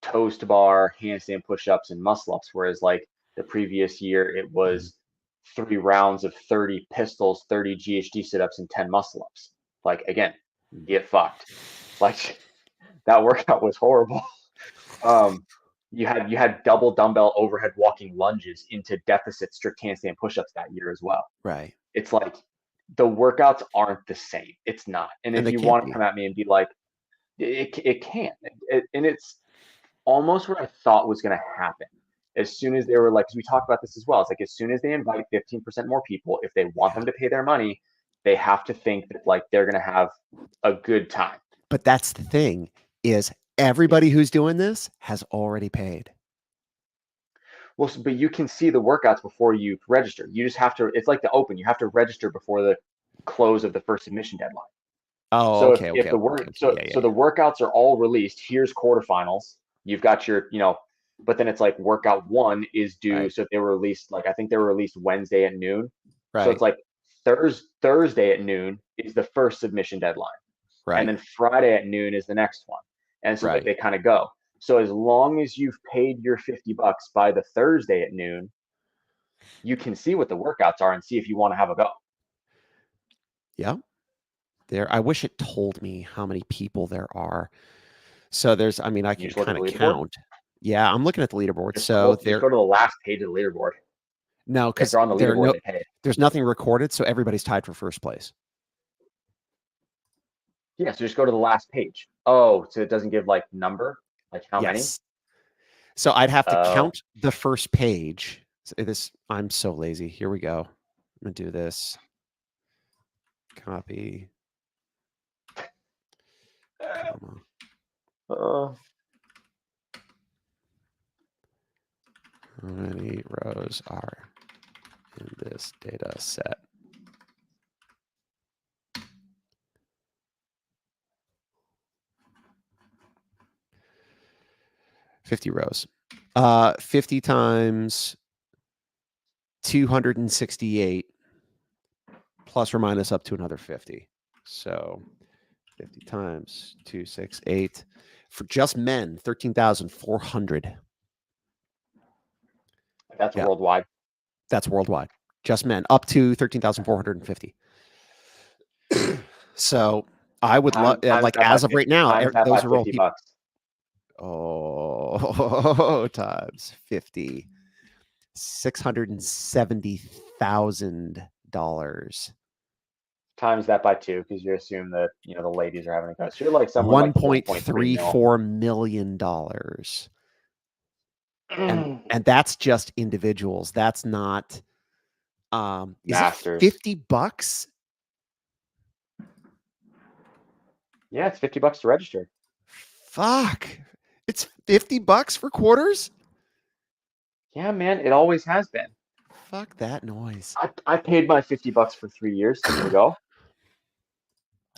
toes to bar, handstand push-ups, and muscle-ups, whereas like the previous year it was 3 rounds of 30 pistols, 30 GHD sit-ups, and 10 muscle-ups. Like, again, get fucked. Like, that workout was horrible. You had double dumbbell overhead walking lunges into deficit strict handstand push-ups that year as well. Right. It's like the workouts aren't the same. It's not. And if you want to come at me and be like, it can't. And it's almost what I thought was going to happen. As soon as they were like, because we talked about this as well, it's like as soon as they invite 15% more people, if they want them to pay their money, they have to think that like they're going to have a good time. But that's the thing, is everybody who's doing this has already paid. Well, but you can see the workouts before you register. You just have to, it's like the Open. You have to register before the close of the first submission deadline. Oh, so okay. The workouts are all released. Here's quarterfinals. You've got your, but then it's like workout 1 is due. Right. So if they were released, like I think they were released Wednesday at noon. Right. So it's like Thursday at noon is the first submission deadline. And Right. then Friday at noon is the next one. And so Right. they kind of go. So as long as you've paid your $50 by the Thursday at noon, you can see what the workouts are and see if you want to have a go. Yeah. I wish it told me how many people there are. So there's, I mean, I You can just look at kind the of leaderboard. count. Yeah, I'm looking at the leaderboard. Just So go to the last page of the leaderboard. no, If because they're on the leaderboard, they pay. there's nothing recorded, so everybody's tied for first place. Yeah, so just go to the last page. Oh, so it doesn't give like number, like how many? Yes. So I'd have to Oh. count the first page. I'm so lazy. Here we go. I'm gonna do this. Copy. Comma. How many rows are in this data set? $50 rows. 50 times 268 plus or minus up to another 50. So 50 times 268 for just men, 13,400. That's Yeah, worldwide. that's worldwide. Just men up to 13,450. So I would love, like as of right now, those are all $50. people. Oh, times 50. $670,000. Times that by 2 because you assume that the ladies are having a go. So you're like somewhere like 1.34 million dollars. And that's just individuals. That's not is Masters. it $50? Yeah, it's $50 to register. Fuck. It's $50 for quarters? Yeah, man, it always has been. Fuck that noise. I paid my $50 for 3 years to go.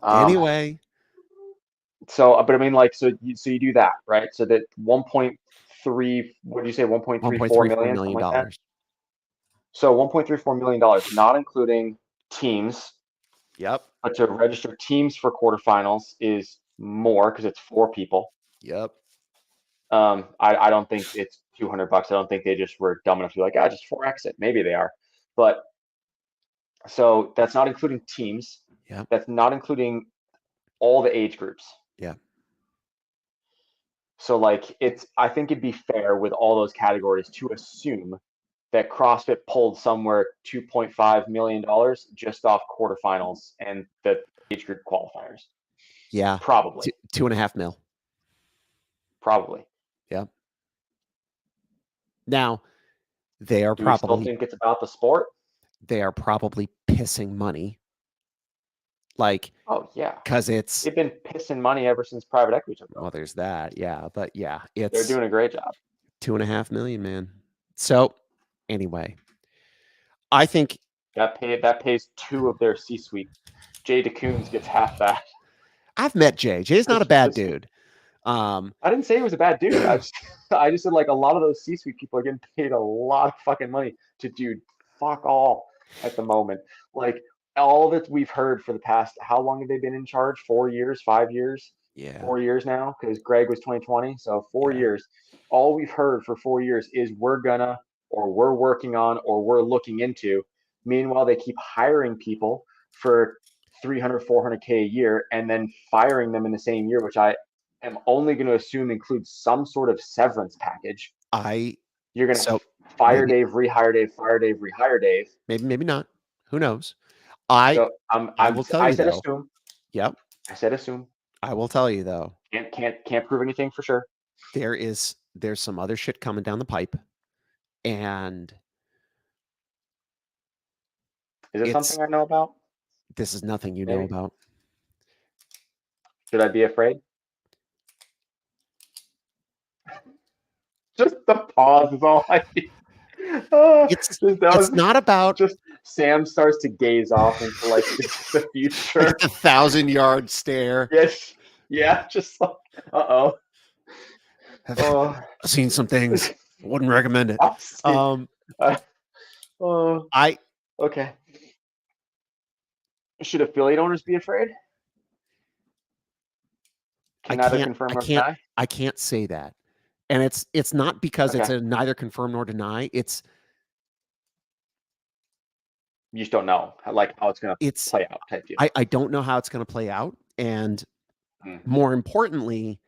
Anyway. So, but I mean, like, so you do that, right? So that 1.3, what did you say, 1.34 million, something like that? So $1.34 million, not including teams. Yep. But to register teams for quarterfinals is more because it's 4 people. Yep. I don't think it's $200. I don't think they just were dumb enough to be like, just 4x it. Maybe they are, but so that's not including teams. Yeah. That's not including all the age groups. Yeah. So like I think it'd be fair with all those categories to assume that CrossFit pulled somewhere $2.5 million just off quarterfinals and the age group qualifiers. Yeah. Probably. 2.5 mil. Probably. Yeah. Now, they are Do we still probably think it's about the sport? They are probably pissing money. Like, oh yeah, because they've been pissing money ever since private equity took over. Well, there's that. Yeah. But yeah, They're doing a great job. 2.5 million, man. So anyway, I think that pays 2 of their C-suite. Jay DeCoons gets half that. I've met Jay. Jay's not a bad dude. I didn't say he was a bad dude. I just said like a lot of those C-suite people are getting paid a lot of fucking money to do fuck all at the moment. Like all that we've heard for the past, how long have they been in charge? 4 years, 5 years? Yeah. 4 years now, because Greg was 2020. So 4 years. All we've heard for 4 years is we're gonna, or we're working on, or we're looking into. Meanwhile, they keep hiring people for 300, 400K a year and then firing them in the same year, which I am only going to assume includes some sort of severance package. You're going to fire Dave, rehire Dave, fire Dave, rehire Dave. Maybe not. Who knows? I will tell you. I said though. Assume. Yep. I said assume. I will tell you though. Can't prove anything for sure. There's some other shit coming down the pipe, and is it something I know about? This is nothing you know about. Should I be afraid? Just the pause is all I need. It's not about just Sam starts to gaze off into like the future. Like the 1,000-yard stare. Yes. Yeah, just like I've seen some things. Wouldn't recommend it. Okay. Should affiliate owners be afraid? I Can neither can't confirm I nor can't deny. I can't say that. And it's not because it's Okay, a neither confirm nor deny. you just don't know how it's gonna It's play out type deal. I don't know how it's going to play out, and Mm. more importantly,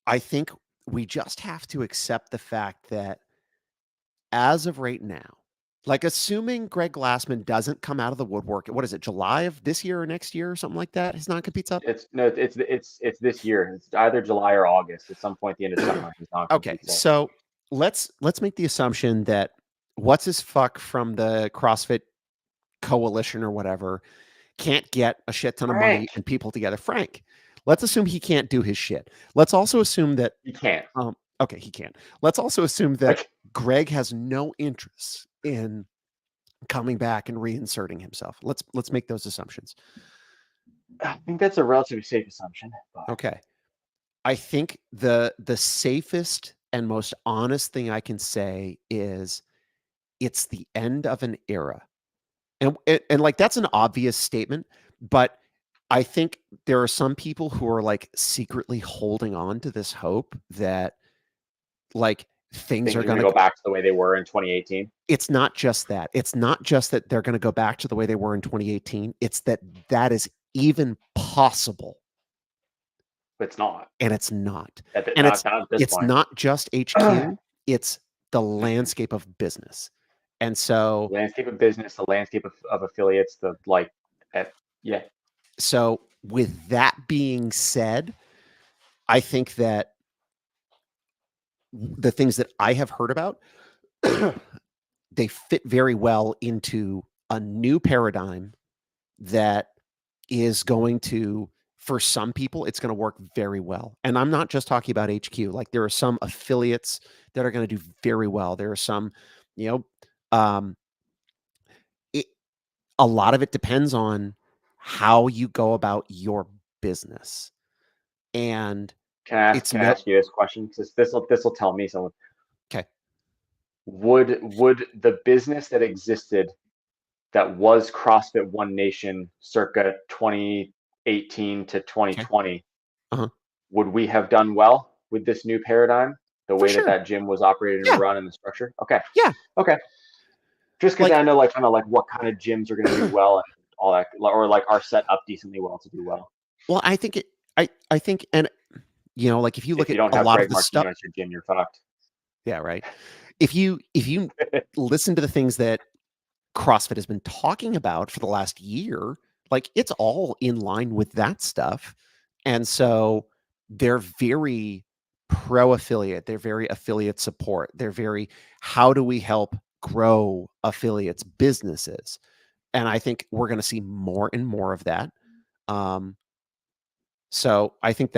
I think we just have to accept the fact that as of right now, like assuming Greg Glassman doesn't come out of the woodwork, what is it, July of this year or next year or something like that? His non-compete's up. It's no, it's this year. It's either July or August. At some point, at the end of summer, his Okay, non-compete's up. so let's make the assumption that what's his fuck from the CrossFit coalition or whatever can't get a shit ton of money Frank, and people together. Frank, let's assume he can't do his shit. Let's also assume that you can't. okay, he can't. Let's also assume that Like, Greg has no interest in coming back and reinserting himself. Let's make those assumptions. I think that's a relatively safe assumption. But Okay. I think the safest and most honest thing I can say is it's the end of an era. And like that's an obvious statement, but I think there are some people who are like secretly holding on to this hope that like things things are are going going to to go back to the way they were in 2018. it's not just that. It's not just that they're going to go back to the way they were in 2018. It's that that is even possible, But it's not. and it's not. At the, And not at this it's point. not just HQ, it's the landscape of business. And so Landscape of business, the landscape of affiliates, the like, yeah. so with that being said, I think that the things that I have heard about they fit very well into a new paradigm that is going to for some people it's going to work very well. And I'm not just talking about HQ. Like there are some affiliates that are going to do very well. There are some, you know, it, a lot of it depends on how you go about your business. And it's Can I no ask you this question? Because this will tell me something. okay. Would the business that existed that was CrossFit One Nation circa 2018 to Okay. 2020, Uh-huh. would we have done well with this new paradigm, the For way that sure. that gym was operated and Yeah. run and the structure? Okay, Yeah. okay. Just because Like I know like kind of like what kind of gyms are going to do well and all that, or like are set up decently well to do well. well, I think I think and you know, like if you look If you at don't a have lot of Greg the stuff, Martino as your gym, you're fucked. yeah, right. If you listen to the things that CrossFit has been talking about for the last year, like it's all in line with that stuff. And so they're very pro affiliate, they're very affiliate support. They're very how do we help grow affiliates businesses? And I think we're going to see more and more of that. Um, so I think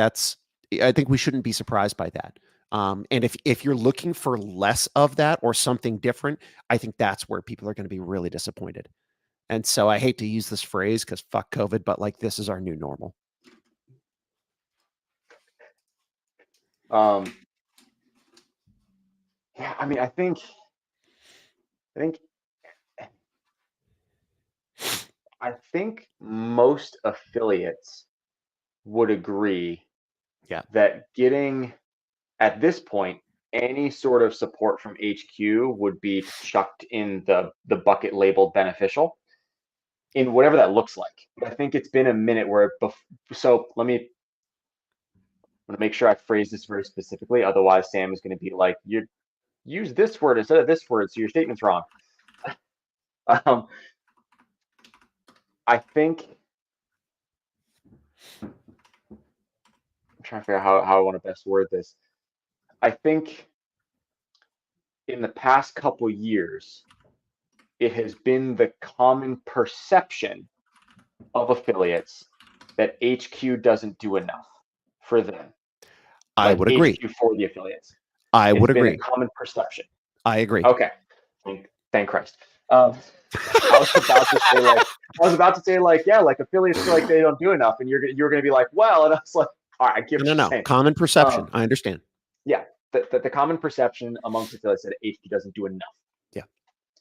we shouldn't be surprised by that. And if you're looking for less of that or something different, I think that's where people are going to be really disappointed. And so I hate to use this phrase because fuck COVID, but like this is our new normal. Um, yeah, I mean, I think, I think most affiliates would agree Yeah, that getting at this point any sort of support from HQ would be chucked in the bucket labeled beneficial in whatever that looks like. But I think it's been a minute where so let me I'm gonna make sure I phrase this very specifically. Otherwise, Sam is going to be like, you use this word instead of this word, so your statement's wrong. Um, I think I'm trying to figure out how I want to best word this. I think in the past couple years, it has been the common perception of affiliates that HQ doesn't do enough for them, I like would agree. HQ for the affiliates. I It's would been a agree. common perception. I agree. Okay, thank Christ. I was about to say like yeah, like affiliates feel like they don't do enough, and you're gonna be like, well, and I was like, all right, I get what No, you're no, no. saying. Common perception. I understand. Yeah, the common perception amongst affiliates that HQ doesn't do enough. Yeah.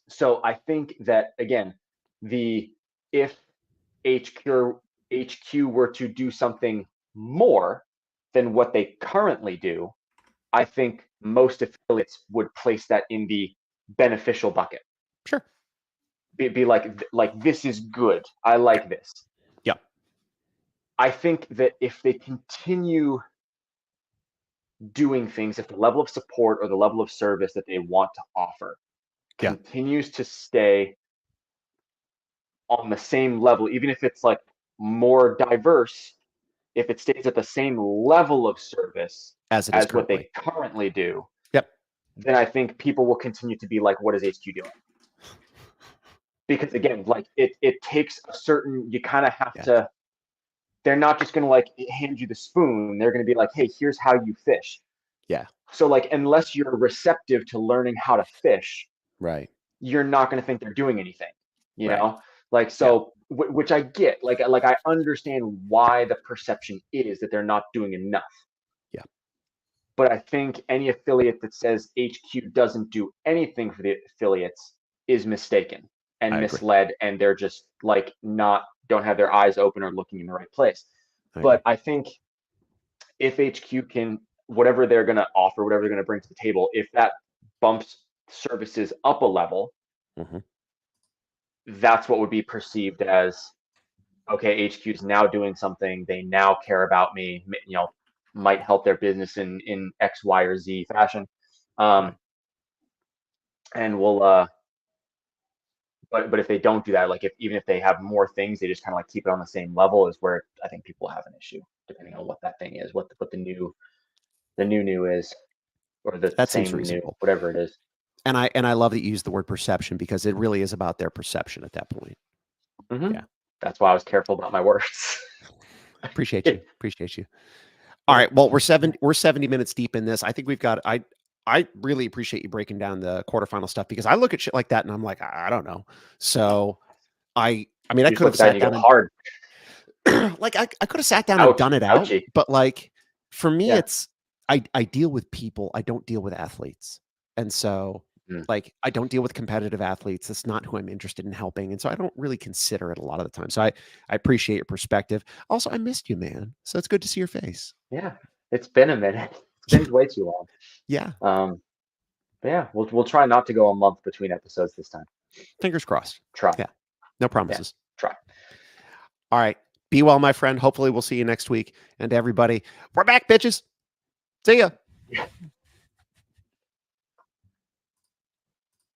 So I think that again, the if HQ were to do something more than what they currently do, I think most affiliates would place that in the beneficial bucket. Sure. Be like this is good. I like this. Yeah. I think that if they continue doing things, if the level of support or the level of service that they want to offer continues to stay on the same level, even if it's like more diverse, if it stays at the same level of service As it is what currently. they currently do, Yep. then I think people will continue to be like, what is HQ doing? Because again, like it takes a certain, you kind of have to, they're not just going to like hand you the spoon. They're going to be like, hey, here's how you fish. Yeah. So like, unless you're receptive to learning how to fish, Right. you're not going to think they're doing anything, you Right. know? Like, so, which I get, like I understand why the perception is that they're not doing enough. Yeah. But I think any affiliate that says HQ doesn't do anything for the affiliates is mistaken and misled, and they're just like don't have their eyes open or looking in the right place. But I think if HQ can, whatever they're going to offer, whatever they're going to bring to the table, if that bumps services up a level, that's what would be perceived as, okay, HQ is now doing something. They now care about me, you know, might help their business in X, Y, or Z fashion. And we'll, but if they don't do that, like even if they have more things, they just kind of like keep it on the same level, is where I think people have an issue, depending on what that thing is, what the new is, or the That same seems reasonable, whatever it is. And I love that you use the word perception, because it really is about their perception at that point. Yeah. That's why I was careful about my words. Appreciate you. All right. Well, we're 70 minutes deep in this. I think we've got, I really appreciate you breaking down the quarterfinal stuff, because I look at shit like that and I'm like, I don't know. So I mean, I could have sat down and hard. like I could have sat down and done it out, but like for me, it's, I deal with people. I don't deal with athletes. And so like, I don't deal with competitive athletes. That's not who I'm interested in helping. And so I don't really consider it a lot of the time. So I appreciate your perspective. Also, I missed you, man. So it's good to see your face. Yeah. It's been a minute. It's been way too long. Yeah. Yeah, we'll try not to go a month between episodes this time. Fingers crossed. Try. Yeah. No promises. Yeah, try. All right. Be well, my friend. Hopefully we'll see you next week. And everybody, we're back, bitches. See ya.